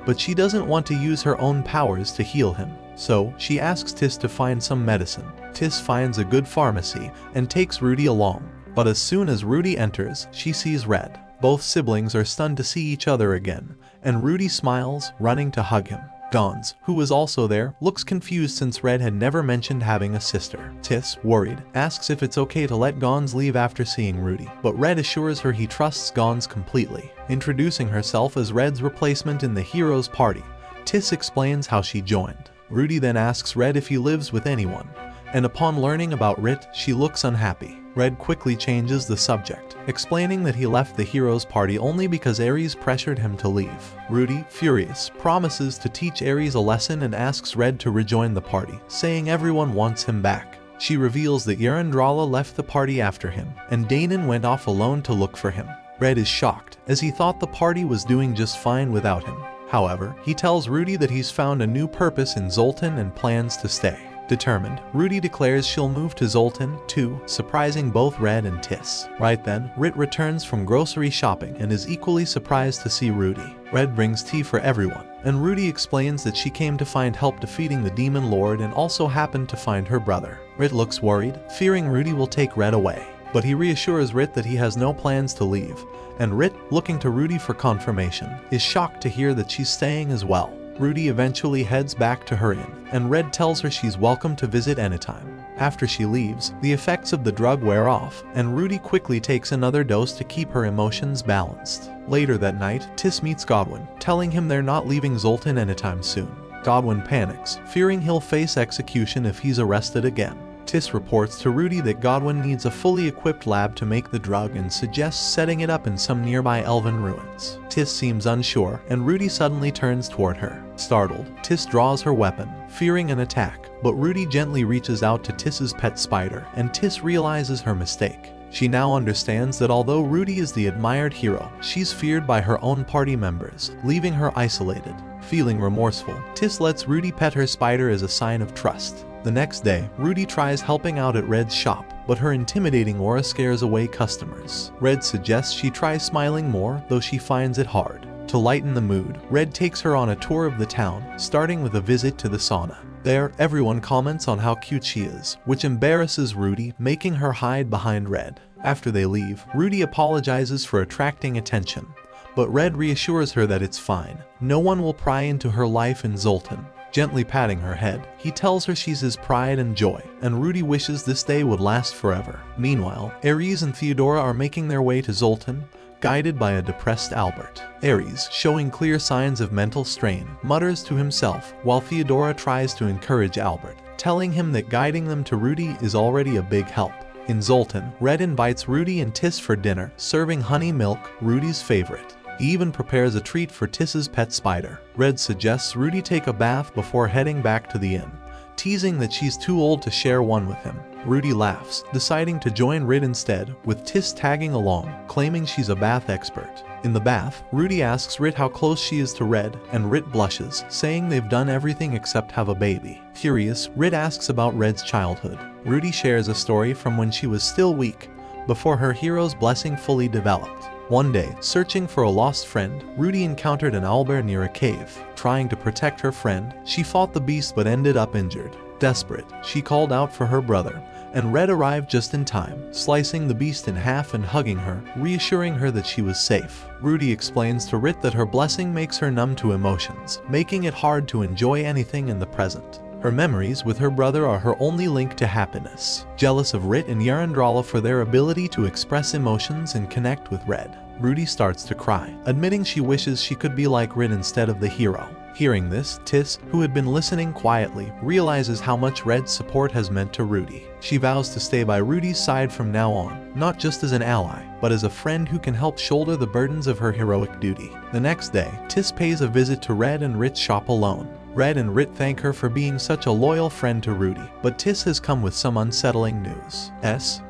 But she doesn't want to use her own powers to heal him, so she asks Tisse to find some medicine. Tisse finds a good pharmacy and takes Ruti along. But as soon as Ruti enters, she sees Red. Both siblings are stunned to see each other again, and Ruti smiles, running to hug him. Gons, who was also there, looks confused since Red had never mentioned having a sister. Tisse, worried, asks if it's okay to let Gons leave after seeing Ruti, but Red assures her he trusts Gons completely. Introducing herself as Red's replacement in the hero's party, Tisse explains how she joined. Ruti then asks Red if he lives with anyone, and upon learning about Rit, she looks unhappy. Red quickly changes the subject, explaining that he left the hero's party only because Ares pressured him to leave. Ruti, furious, promises to teach Ares a lesson and asks Red to rejoin the party, saying everyone wants him back. She reveals that Yarandrala left the party after him, and Danon went off alone to look for him. Red is shocked, as he thought the party was doing just fine without him. However, he tells Ruti that he's found a new purpose in Zoltan and plans to stay. Determined, Ruti declares she'll move to Zoltan too, surprising both Red and Tisse. Right then, Rit returns from grocery shopping and is equally surprised to see Ruti. Red brings tea for everyone, and Ruti explains that she came to find help defeating the Demon Lord and also happened to find her brother. Rit looks worried, fearing Ruti will take Red away. But he reassures Rit that he has no plans to leave, and Rit, looking to Ruti for confirmation, is shocked to hear that she's staying as well. Ruti eventually heads back to her inn, and Red tells her she's welcome to visit anytime. After she leaves, the effects of the drug wear off, and Ruti quickly takes another dose to keep her emotions balanced. Later that night, Tisse meets Godwin, telling him they're not leaving Zoltan anytime soon. Godwin panics, fearing he'll face execution if he's arrested again. Tisse reports to Ruti that Godwin needs a fully equipped lab to make the drug and suggests setting it up in some nearby elven ruins. Tisse seems unsure, and Ruti suddenly turns toward her. Startled, Tisse draws her weapon, fearing an attack, but Ruti gently reaches out to Tisse's pet spider, and Tisse realizes her mistake. She now understands that although Ruti is the admired hero, she's feared by her own party members, leaving her isolated. Feeling remorseful, Tisse lets Ruti pet her spider as a sign of trust. The next day, Ruti tries helping out at Red's shop, but her intimidating aura scares away customers. Red suggests she try smiling more, though she finds it hard. To lighten the mood, Red takes her on a tour of the town, starting with a visit to the sauna. There, everyone comments on how cute she is, which embarrasses Ruti, making her hide behind Red. After they leave, Ruti apologizes for attracting attention, but Red reassures her that it's fine. No one will pry into her life in Zoltan. Gently patting her head, he tells her she's his pride and joy, and Ruti wishes this day would last forever. Meanwhile, Ares and Theodora are making their way to Zoltan, guided by a depressed Albert. Ares, showing clear signs of mental strain, mutters to himself, while Theodora tries to encourage Albert, telling him that guiding them to Ruti is already a big help. In Zoltan, Red invites Ruti and Tisse for dinner, serving honey milk, Ruti's favorite. He even prepares a treat for Tisse's pet spider. Red suggests Ruti take a bath before heading back to the inn, teasing that she's too old to share one with him. Ruti laughs, deciding to join Red instead, with Tisse tagging along, claiming she's a bath expert. In the bath, Ruti asks Rit how close she is to Red, and Rit blushes, saying they've done everything except have a baby. Furious, Rit asks about Red's childhood. Ruti shares a story from when she was still weak, before her hero's blessing fully developed. One day, searching for a lost friend, Ruti encountered an owlbear near a cave. Trying to protect her friend, she fought the beast but ended up injured. Desperate, she called out for her brother, and Red arrived just in time, slicing the beast in half and hugging her, reassuring her that she was safe. Ruti explains to Rit that her blessing makes her numb to emotions, making it hard to enjoy anything in the present. Her memories with her brother are her only link to happiness. Jealous of Rit and Yarandrala for their ability to express emotions and connect with Red, Ruti starts to cry, admitting she wishes she could be like Rit instead of the hero. Hearing this, Tisse, who had been listening quietly, realizes how much Red's support has meant to Ruti. She vows to stay by Ruti's side from now on, not just as an ally, but as a friend who can help shoulder the burdens of her heroic duty. The next day, Tisse pays a visit to Red and Rit's shop alone. Red and Rit thank her for being such a loyal friend to Ruti, but Tisse has come with some unsettling news.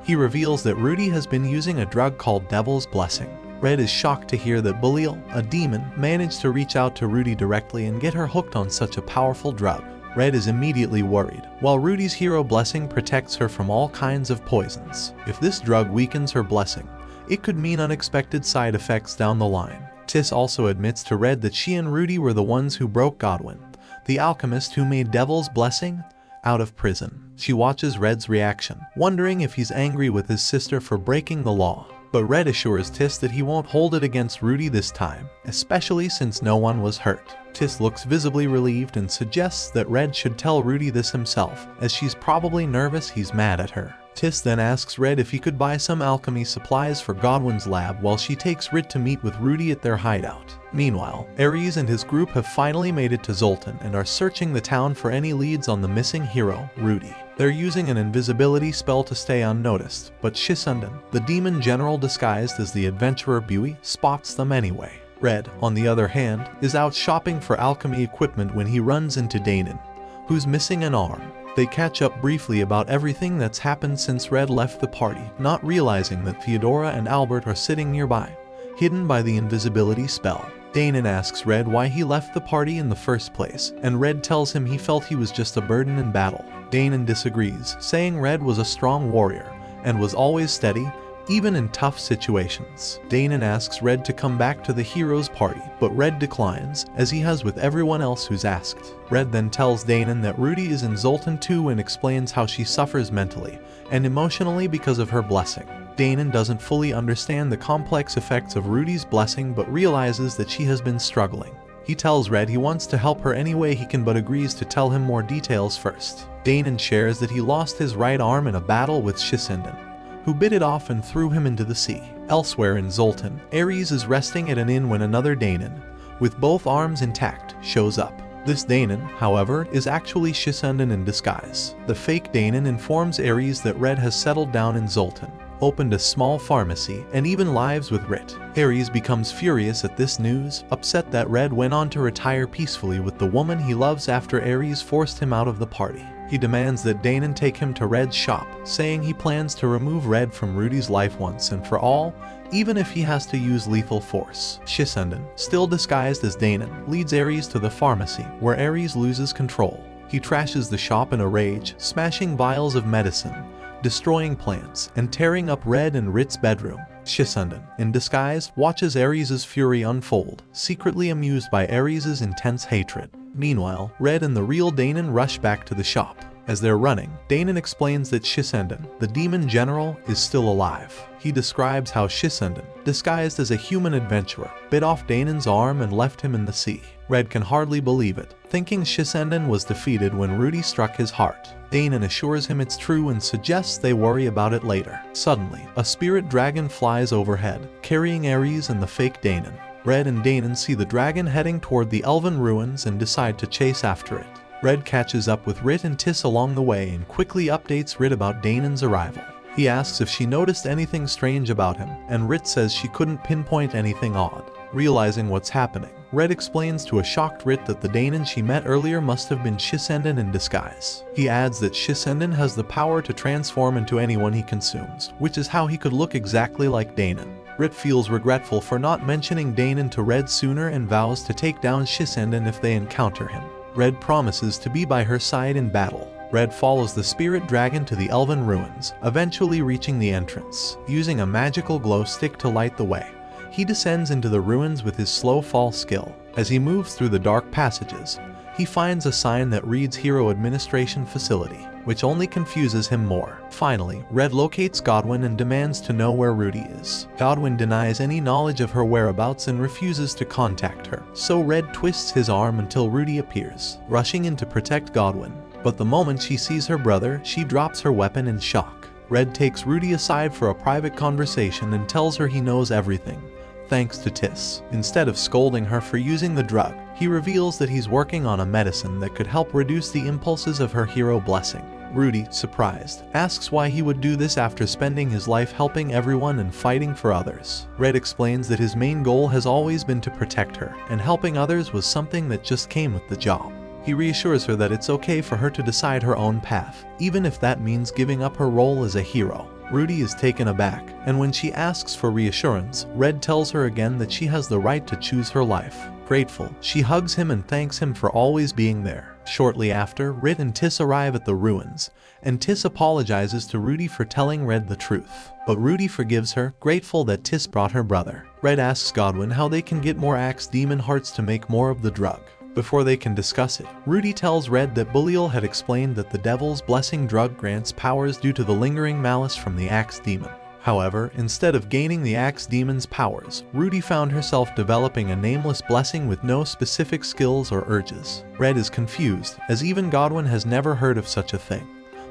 He reveals that Ruti has been using a drug called Devil's Blessing. Red is shocked to hear that Belial, a demon, managed to reach out to Ruti directly and get her hooked on such a powerful drug. Red is immediately worried, while Ruti's hero blessing protects her from all kinds of poisons. If this drug weakens her blessing, it could mean unexpected side effects down the line. Tisse also admits to Red that she and Ruti were the ones who broke Godwin, the alchemist who made Devil's Blessing, out of prison. She watches Red's reaction, wondering if he's angry with his sister for breaking the law. But Red assures Tisse that he won't hold it against Ruti this time, especially since no one was hurt. Tisse looks visibly relieved and suggests that Red should tell Ruti this himself, as she's probably nervous he's mad at her. Tisse then asks Red if he could buy some alchemy supplies for Godwin's lab while she takes Rit to meet with Ruti at their hideout. Meanwhile, Ares and his group have finally made it to Zoltan and are searching the town for any leads on the missing hero, Ruti. They're using an invisibility spell to stay unnoticed, but Shisundan, the demon general disguised as the adventurer Bui, spots them anyway. Red, on the other hand, is out shopping for alchemy equipment when he runs into Danon, who's missing an arm. They catch up briefly about everything that's happened since Red left the party, not realizing that Theodora and Albert are sitting nearby, hidden by the invisibility spell. Danon asks Red why he left the party in the first place, and Red tells him he felt he was just a burden in battle. Danon disagrees, saying Red was a strong warrior, and was always steady, even in tough situations. Danon asks Red to come back to the hero's party, but Red declines, as he has with everyone else who's asked. Red then tells Danon that Ruti is in Zoltan too and explains how she suffers mentally and emotionally because of her blessing. Danon doesn't fully understand the complex effects of Ruti's blessing but realizes that she has been struggling. He tells Red he wants to help her any way he can but agrees to tell him more details first. Danon shares that he lost his right arm in a battle with Shisundan, who bit it off and threw him into the sea. Elsewhere in Zoltan, Ares is resting at an inn when another Danon, with both arms intact, shows up. This Danon, however, is actually Shissenden in disguise. The fake Danon informs Ares that Red has settled down in Zoltan, opened a small pharmacy, and even lives with Rit. Ares becomes furious at this news, upset that Red went on to retire peacefully with the woman he loves after Ares forced him out of the party. He demands that Danon take him to Red's shop, saying he plans to remove Red from Ruti's life once and for all, even if he has to use lethal force. Shissenden, still disguised as Danon, leads Ares to the pharmacy, where Ares loses control. He trashes the shop in a rage, smashing vials of medicine, destroying plants, and tearing up Red and Rit's bedroom. Shissenden, in disguise, watches Ares' fury unfold, secretly amused by Ares' intense hatred. Meanwhile, Red and the real Danon rush back to the shop. As they're running, Danon explains that Shissenden, the demon general, is still alive. He describes how Shissenden, disguised as a human adventurer, bit off Danon's arm and left him in the sea. Red can hardly believe it, thinking Shissenden was defeated when Ruti struck his heart. Danon assures him it's true and suggests they worry about it later. Suddenly, a spirit dragon flies overhead, carrying Ares and the fake Danon. Red and Danon see the dragon heading toward the elven ruins and decide to chase after it. Red catches up with Rit and Tisse along the way and quickly updates Rit about Danon's arrival. He asks if she noticed anything strange about him, and Rit says she couldn't pinpoint anything odd. Realizing what's happening, Red explains to a shocked Rit that the Danon she met earlier must have been Shissenden in disguise. He adds that Shissenden has the power to transform into anyone he consumes, which is how he could look exactly like Danon. Rit feels regretful for not mentioning Danon to Red sooner and vows to take down Shissenden if they encounter him. Red promises to be by her side in battle. Red follows the spirit dragon to the elven ruins, eventually reaching the entrance. Using a magical glow stick to light the way, he descends into the ruins with his slow fall skill. As he moves through the dark passages, he finds a sign that reads Hero Administration Facility, which only confuses him more. Finally, Red locates Godwin and demands to know where Ruti is. Godwin denies any knowledge of her whereabouts and refuses to contact her, so Red twists his arm until Ruti appears, rushing in to protect Godwin. But the moment she sees her brother, she drops her weapon in shock. Red takes Ruti aside for a private conversation and tells her he knows everything, thanks to Tisse. Instead of scolding her for using the drug, he reveals that he's working on a medicine that could help reduce the impulses of her hero blessing. Ruti, surprised, asks why he would do this after spending his life helping everyone and fighting for others. Red explains that his main goal has always been to protect her, and helping others was something that just came with the job. He reassures her that it's okay for her to decide her own path, even if that means giving up her role as a hero. Ruti is taken aback, and when she asks for reassurance, Red tells her again that she has the right to choose her life. Grateful, she hugs him and thanks him for always being there. Shortly after, Rit and Tisse arrive at the ruins, and Tisse apologizes to Ruti for telling Red the truth. But Ruti forgives her, grateful that Tisse brought her brother. Red asks Godwin how they can get more axe demon hearts to make more of the drug. Before they can discuss it, Ruti tells Red that Belial had explained that the Devil's Blessing drug grants powers due to the lingering malice from the Axe Demon. However, instead of gaining the Axe Demon's powers, Ruti found herself developing a nameless blessing with no specific skills or urges. Red is confused, as even Godwin has never heard of such a thing.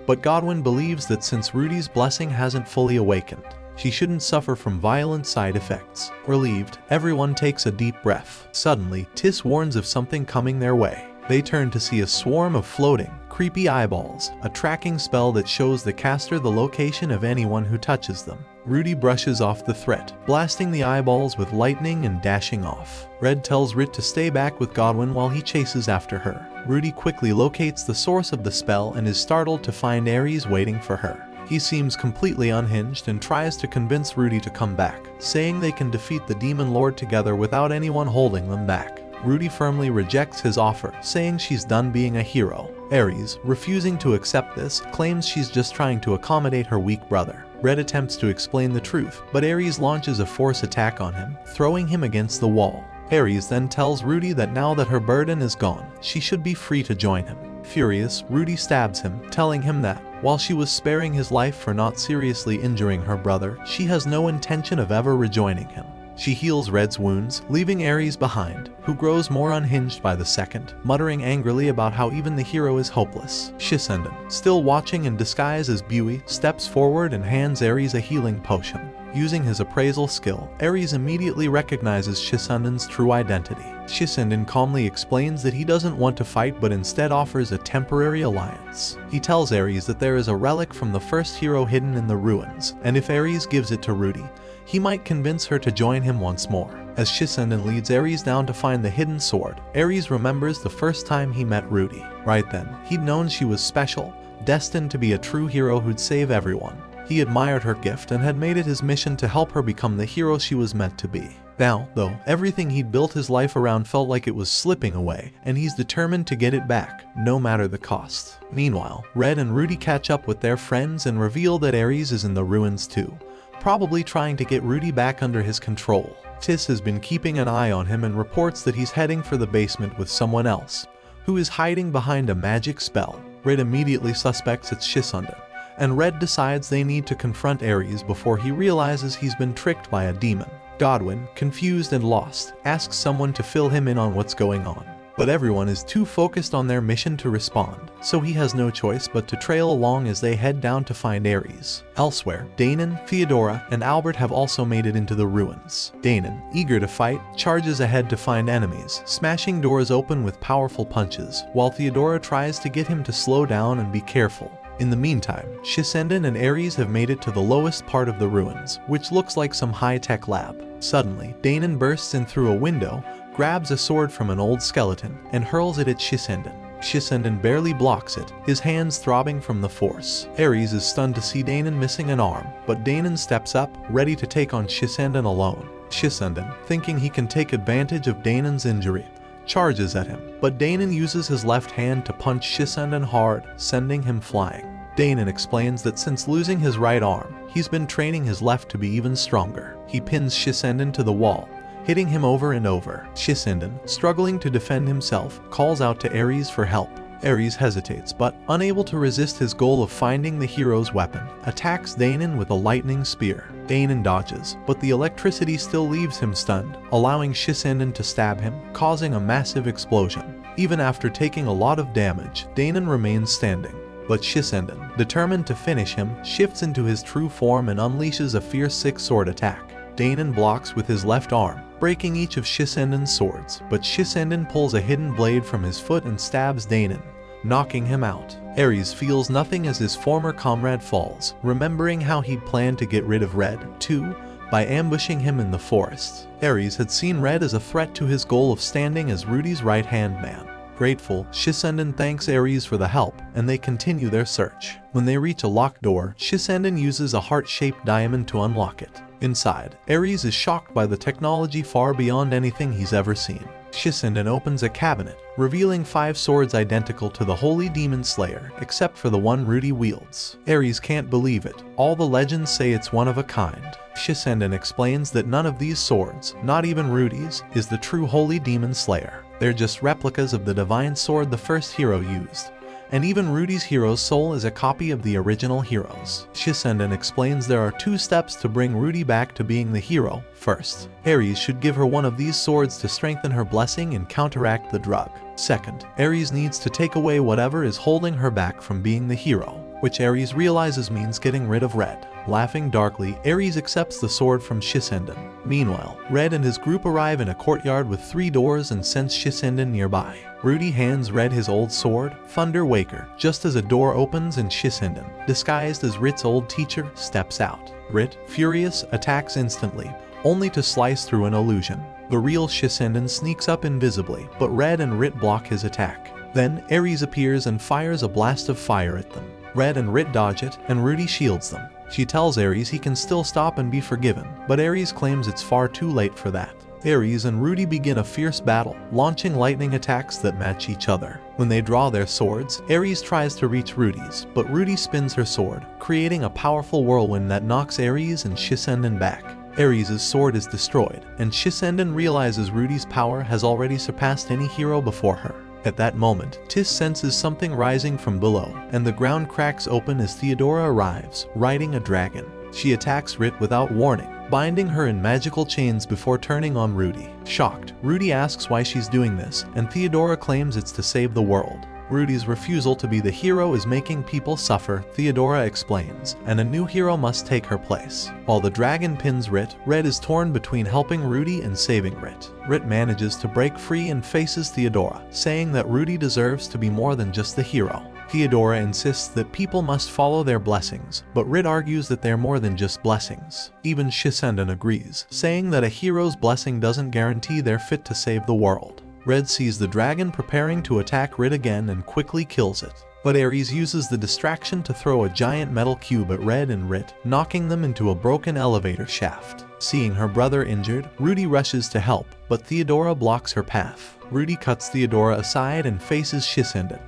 But Godwin believes that since Ruti's blessing hasn't fully awakened, she shouldn't suffer from violent side effects. Relieved, everyone takes a deep breath. Suddenly, Tisse warns of something coming their way. They turn to see a swarm of floating, creepy eyeballs, a tracking spell that shows the caster the location of anyone who touches them. Ruti brushes off the threat, blasting the eyeballs with lightning and dashing off. Red tells Rit to stay back with Godwin while he chases after her. Ruti quickly locates the source of the spell and is startled to find Ares waiting for her. He seems completely unhinged and tries to convince Ruti to come back, saying they can defeat the Demon Lord together without anyone holding them back. Ruti firmly rejects his offer, saying she's done being a hero. Ares, refusing to accept this, claims she's just trying to accommodate her weak brother. Red attempts to explain the truth, but Ares launches a force attack on him, throwing him against the wall. Ares then tells Ruti that now that her burden is gone, she should be free to join him. Furious, Ruti stabs him, telling him that, while she was sparing his life for not seriously injuring her brother, she has no intention of ever rejoining him. She heals Red's wounds, leaving Ares behind, who grows more unhinged by the second, muttering angrily about how even the hero is hopeless. Shissenden, still watching in disguise as Buoy, steps forward and hands Ares a healing potion. Using his appraisal skill, Ares immediately recognizes Shissenden's true identity. Shissenden calmly explains that he doesn't want to fight but instead offers a temporary alliance. He tells Ares that there is a relic from the first hero hidden in the ruins, and if Ares gives it to Ruti, he might convince her to join him once more. As Shissenden leads Ares down to find the hidden sword, Ares remembers the first time he met Ruti. Right then, he'd known she was special, destined to be a true hero who'd save everyone. He admired her gift and had made it his mission to help her become the hero she was meant to be. Now, though, everything he'd built his life around felt like it was slipping away, and he's determined to get it back, no matter the cost. Meanwhile, Red and Ruti catch up with their friends and reveal that Ares is in the ruins too, probably trying to get Ruti back under his control. Tisse has been keeping an eye on him and reports that he's heading for the basement with someone else, who is hiding behind a magic spell. Red immediately suspects it's Shissenden, and Red decides they need to confront Ares before he realizes he's been tricked by a demon. Godwin, confused and lost, asks someone to fill him in on what's going on. But everyone is too focused on their mission to respond, so he has no choice but to trail along as they head down to find Ares. Elsewhere, Danon, Theodora, and Albert have also made it into the ruins. Danon, eager to fight, charges ahead to find enemies, smashing doors open with powerful punches, while Theodora tries to get him to slow down and be careful. In the meantime, Shissenden and Ares have made it to the lowest part of the ruins, which looks like some high-tech lab. Suddenly, Danon bursts in through a window, grabs a sword from an old skeleton, and hurls it at Shissenden. Shissenden barely blocks it, his hands throbbing from the force. Ares is stunned to see Danon missing an arm, but Danon steps up, ready to take on Shissenden alone. Shissenden, thinking he can take advantage of Danon's injury, charges at him, but Danon uses his left hand to punch Shissenden hard, sending him flying. Danon explains that since losing his right arm, he's been training his left to be even stronger. He pins Shissenden to the wall, hitting him over and over. Shissenden, struggling to defend himself, calls out to Ares for help. Ares hesitates, but, unable to resist his goal of finding the hero's weapon, attacks Danon with a lightning spear. Danon dodges, but the electricity still leaves him stunned, allowing Shissenden to stab him, causing a massive explosion. Even after taking a lot of damage, Danon remains standing. But Shissenden, determined to finish him, shifts into his true form and unleashes a fierce six-sword attack. Danon blocks with his left arm, breaking each of Shissenden's swords, but Shissenden pulls a hidden blade from his foot and stabs Danon, knocking him out. Ares feels nothing as his former comrade falls, remembering how he'd planned to get rid of Red, too, by ambushing him in the forest. Ares had seen Red as a threat to his goal of standing as Ruti's right-hand man. Grateful, Shissenden thanks Ares for the help, and they continue their search. When they reach a locked door, Shissenden uses a heart-shaped diamond to unlock it. Inside, Ares is shocked by the technology far beyond anything he's ever seen. Shissenden opens a cabinet, revealing 5 swords identical to the Holy Demon Slayer, except for the one Ruti wields. Ares can't believe it. All the legends say it's one of a kind. Shissenden explains that none of these swords, not even Ruti's, is the true Holy Demon Slayer. They're just replicas of the divine sword the first hero used, and even Ruti's hero's soul is a copy of the original hero's. Shissenden explains there are 2 steps to bring Ruti back to being the hero. First, Ares should give her one of these swords to strengthen her blessing and counteract the drug. Second, Ares needs to take away whatever is holding her back from being the hero, which Ares realizes means getting rid of Red. Laughing darkly, Ares accepts the sword from Shissenden. Meanwhile, Red and his group arrive in a courtyard with 3 doors and sense Shissenden nearby. Ruti hands Red his old sword, Thunder Waker, just as a door opens and Shissenden, disguised as Rit's old teacher, steps out. Rit, furious, attacks instantly, only to slice through an illusion. The real Shissenden sneaks up invisibly, but Red and Rit block his attack. Then, Ares appears and fires a blast of fire at them. Red and Rit dodge it, and Ruti shields them. She tells Ares he can still stop and be forgiven, but Ares claims it's far too late for that. Ares and Ruti begin a fierce battle, launching lightning attacks that match each other. When they draw their swords, Ares tries to reach Ruti's, but Ruti spins her sword, creating a powerful whirlwind that knocks Ares and Shissenden back. Ares' sword is destroyed, and Shissenden realizes Ruti's power has already surpassed any hero before her. At that moment, Tisse senses something rising from below, and the ground cracks open as Theodora arrives, riding a dragon. She attacks Rit without warning, binding her in magical chains before turning on Ruti. Shocked, Ruti asks why she's doing this, and Theodora claims it's to save the world. Rudi's refusal to be the hero is making people suffer, Theodora explains, and a new hero must take her place. While the dragon pins Rit, Red is torn between helping Ruti and saving Rit. Rit manages to break free and faces Theodora, saying that Ruti deserves to be more than just the hero. Theodora insists that people must follow their blessings, but Rit argues that they're more than just blessings. Even Shissenden agrees, saying that a hero's blessing doesn't guarantee they're fit to save the world. Red sees the dragon preparing to attack Rit again and quickly kills it. But Ares uses the distraction to throw a giant metal cube at Red and Rit, knocking them into a broken elevator shaft. Seeing her brother injured, Ruti rushes to help, but Theodora blocks her path. Ruti cuts Theodora aside and faces Shissenden,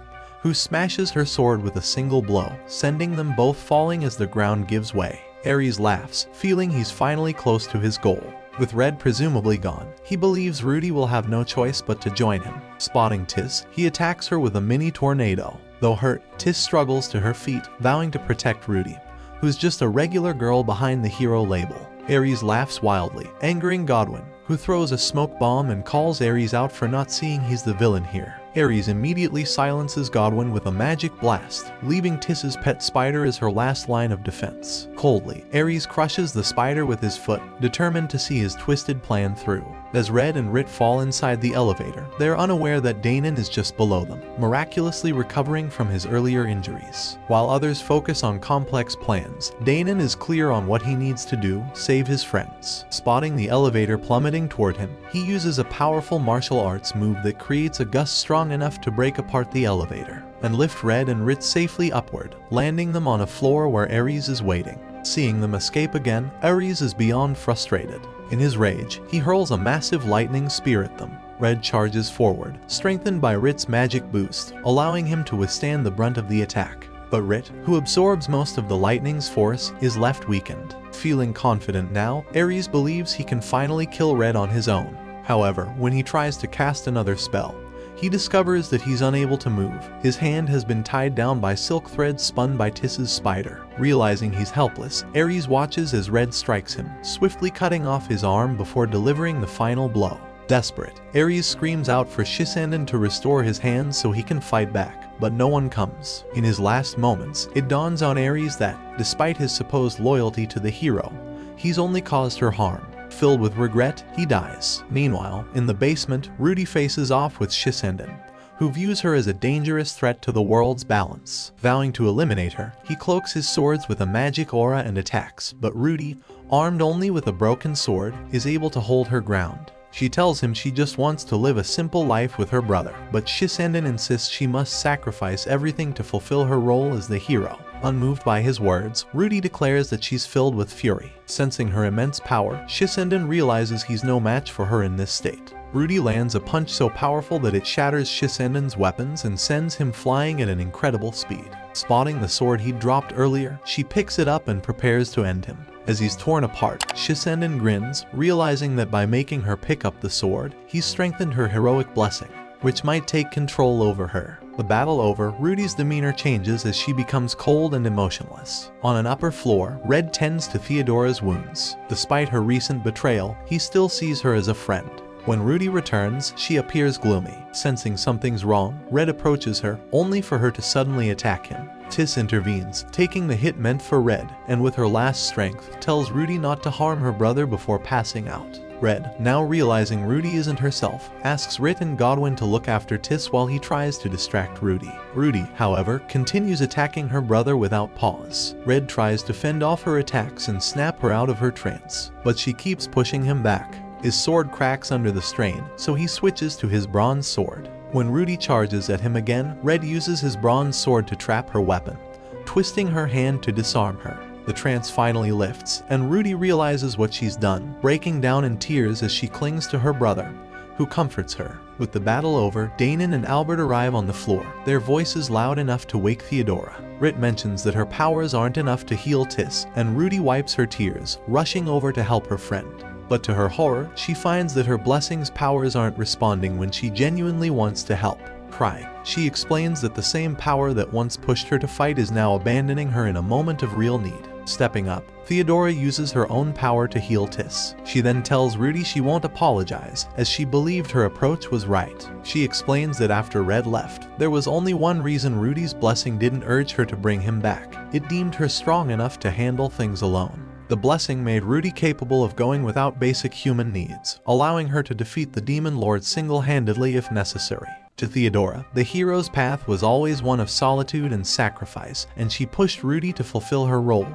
who smashes her sword with a single blow, sending them both falling as the ground gives way. Ares laughs, feeling he's finally close to his goal. With Red presumably gone, he believes Ruti will have no choice but to join him. Spotting Tisse, he attacks her with a mini tornado. Though hurt, Tisse struggles to her feet, vowing to protect Ruti, who's just a regular girl behind the hero label. Ares laughs wildly, angering Godwin, who throws a smoke bomb and calls Ares out for not seeing he's the villain here. Ares immediately silences Godwin with a magic blast, leaving Tisse's pet spider as her last line of defense. Coldly, Ares crushes the spider with his foot, determined to see his twisted plan through. As Red and Rit fall inside the elevator, they're unaware that Danon is just below them, miraculously recovering from his earlier injuries. While others focus on complex plans, Danon is clear on what he needs to do: save his friends. Spotting the elevator plummeting toward him, he uses a powerful martial arts move that creates a gust strong enough to break apart the elevator, and lift Red and Rit safely upward, landing them on a floor where Ares is waiting. Seeing them escape again, Ares is beyond frustrated. In his rage, he hurls a massive lightning spear at them. Red charges forward, strengthened by Rit's magic boost, allowing him to withstand the brunt of the attack. But Rit, who absorbs most of the lightning's force, is left weakened. Feeling confident now, Ares believes he can finally kill Red on his own. However, when he tries to cast another spell, he discovers that he's unable to move. His hand has been tied down by silk threads spun by Tisse's spider. Realizing he's helpless, Ares watches as Red strikes him, swiftly cutting off his arm before delivering the final blow. Desperate, Ares screams out for Shissenden to restore his hands so he can fight back, but no one comes. In his last moments, it dawns on Ares that, despite his supposed loyalty to the hero, he's only caused her harm. Filled with regret, he dies. Meanwhile, in the basement, Ruti faces off with Shissenden, who views her as a dangerous threat to the world's balance. Vowing to eliminate her, he cloaks his swords with a magic aura and attacks, but Ruti, armed only with a broken sword, is able to hold her ground. She tells him she just wants to live a simple life with her brother, but Shissenden insists she must sacrifice everything to fulfill her role as the hero. Unmoved by his words, Ruti declares that she's filled with fury. Sensing her immense power, Shissenden realizes he's no match for her in this state. Ruti lands a punch so powerful that it shatters Shissenden's weapons and sends him flying at an incredible speed. Spotting the sword he'd dropped earlier, she picks it up and prepares to end him. As he's torn apart, Shissenden grins, realizing that by making her pick up the sword, he's strengthened her heroic blessing, which might take control over her. The battle over, Ruti's demeanor changes as she becomes cold and emotionless. On an upper floor, Red tends to Theodora's wounds. Despite her recent betrayal, he still sees her as a friend. When Ruti returns, she appears gloomy. Sensing something's wrong, Red approaches her, only for her to suddenly attack him. Tisse intervenes, taking the hit meant for Red, and with her last strength, tells Ruti not to harm her brother before passing out. Red, now realizing Ruti isn't herself, asks Rit and Godwin to look after Tisse while he tries to distract Ruti. Ruti, however, continues attacking her brother without pause. Red tries to fend off her attacks and snap her out of her trance, but she keeps pushing him back. His sword cracks under the strain, so he switches to his bronze sword. When Ruti charges at him again, Red uses his bronze sword to trap her weapon, twisting her hand to disarm her. The trance finally lifts, and Ruti realizes what she's done, breaking down in tears as she clings to her brother, who comforts her. With the battle over, Danon and Albert arrive on the floor, their voices loud enough to wake Theodora. Rit mentions that her powers aren't enough to heal Tisse, and Ruti wipes her tears, rushing over to help her friend. But to her horror, she finds that her blessing's powers aren't responding when she genuinely wants to help. Crying, she explains that the same power that once pushed her to fight is now abandoning her in a moment of real need. Stepping up, Theodora uses her own power to heal Tisse. She then tells Ruti she won't apologize, as she believed her approach was right. She explains that after Red left, there was only one reason Ruti's blessing didn't urge her to bring him back. It deemed her strong enough to handle things alone. The blessing made Ruti capable of going without basic human needs, allowing her to defeat the demon lord single-handedly if necessary. To Theodora, the hero's path was always one of solitude and sacrifice, and she pushed Ruti to fulfill her role,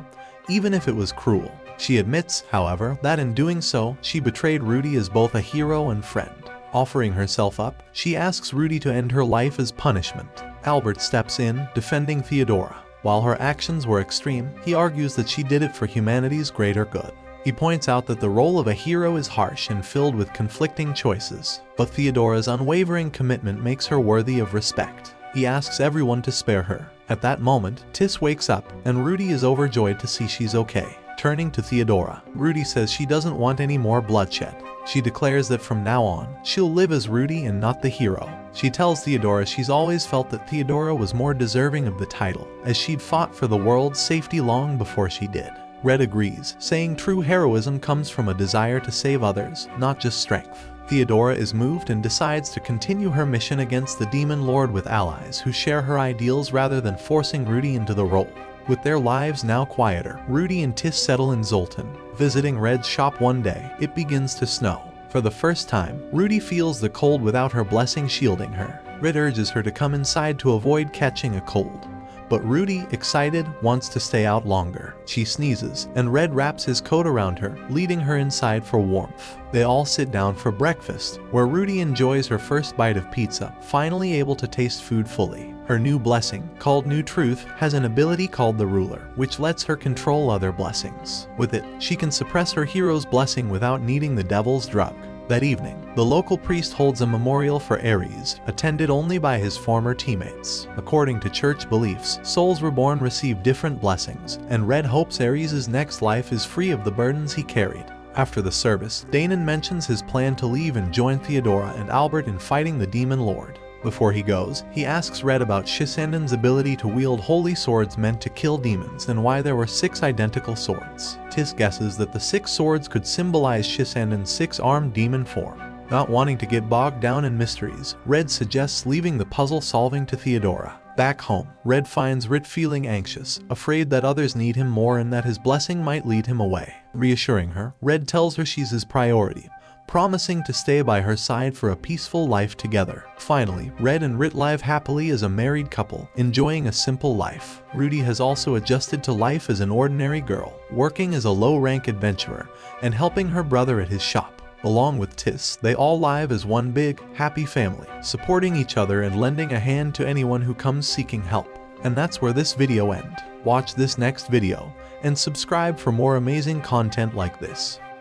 even if it was cruel. She admits, however, that in doing so, she betrayed Ruti as both a hero and friend. Offering herself up, she asks Ruti to end her life as punishment. Albert steps in, defending Theodora. While her actions were extreme, he argues that she did it for humanity's greater good. He points out that the role of a hero is harsh and filled with conflicting choices, but Theodora's unwavering commitment makes her worthy of respect. He asks everyone to spare her. At that moment, Tisse wakes up, and Ruti is overjoyed to see she's okay. Turning to Theodora, Ruti says she doesn't want any more bloodshed. She declares that from now on, she'll live as Ruti and not the hero. She tells Theodora she's always felt that Theodora was more deserving of the title, as she'd fought for the world's safety long before she did. Red agrees, saying true heroism comes from a desire to save others, not just strength. Theodora is moved and decides to continue her mission against the demon lord with allies who share her ideals rather than forcing Ruti into the role. With their lives now quieter, Ruti and Tisse settle in Zoltan. Visiting Red's shop one day, it begins to snow. For the first time, Ruti feels the cold without her blessing shielding her. Red urges her to come inside to avoid catching a cold. But Ruti, excited, wants to stay out longer. She sneezes, and Red wraps his coat around her, leading her inside for warmth. They all sit down for breakfast, where Ruti enjoys her first bite of pizza, finally able to taste food fully. Her new blessing, called New Truth, has an ability called the Ruler, which lets her control other blessings. With it, she can suppress her hero's blessing without needing the devil's drug. That evening, the local priest holds a memorial for Ares, attended only by his former teammates. According to church beliefs, souls reborn receive different blessings, and Red hopes Ares' next life is free of the burdens he carried. After the service, Danon mentions his plan to leave and join Theodora and Albert in fighting the demon lord. Before he goes, he asks Red about Shisanden's ability to wield holy swords meant to kill demons and why there were 6 identical swords. Tisse guesses that the 6 swords could symbolize Shisanden's 6-armed demon form. Not wanting to get bogged down in mysteries, Red suggests leaving the puzzle solving to Theodora. Back home, Red finds Rit feeling anxious, afraid that others need him more and that his blessing might lead him away. Reassuring her, Red tells her she's his priority, promising to stay by her side for a peaceful life together. Finally, Red and Rit live happily as a married couple, enjoying a simple life. Ruti has also adjusted to life as an ordinary girl, working as a low-rank adventurer, and helping her brother at his shop. Along with Tisse, they all live as one big, happy family, supporting each other and lending a hand to anyone who comes seeking help. And that's where this video ends. Watch this next video, and subscribe for more amazing content like this.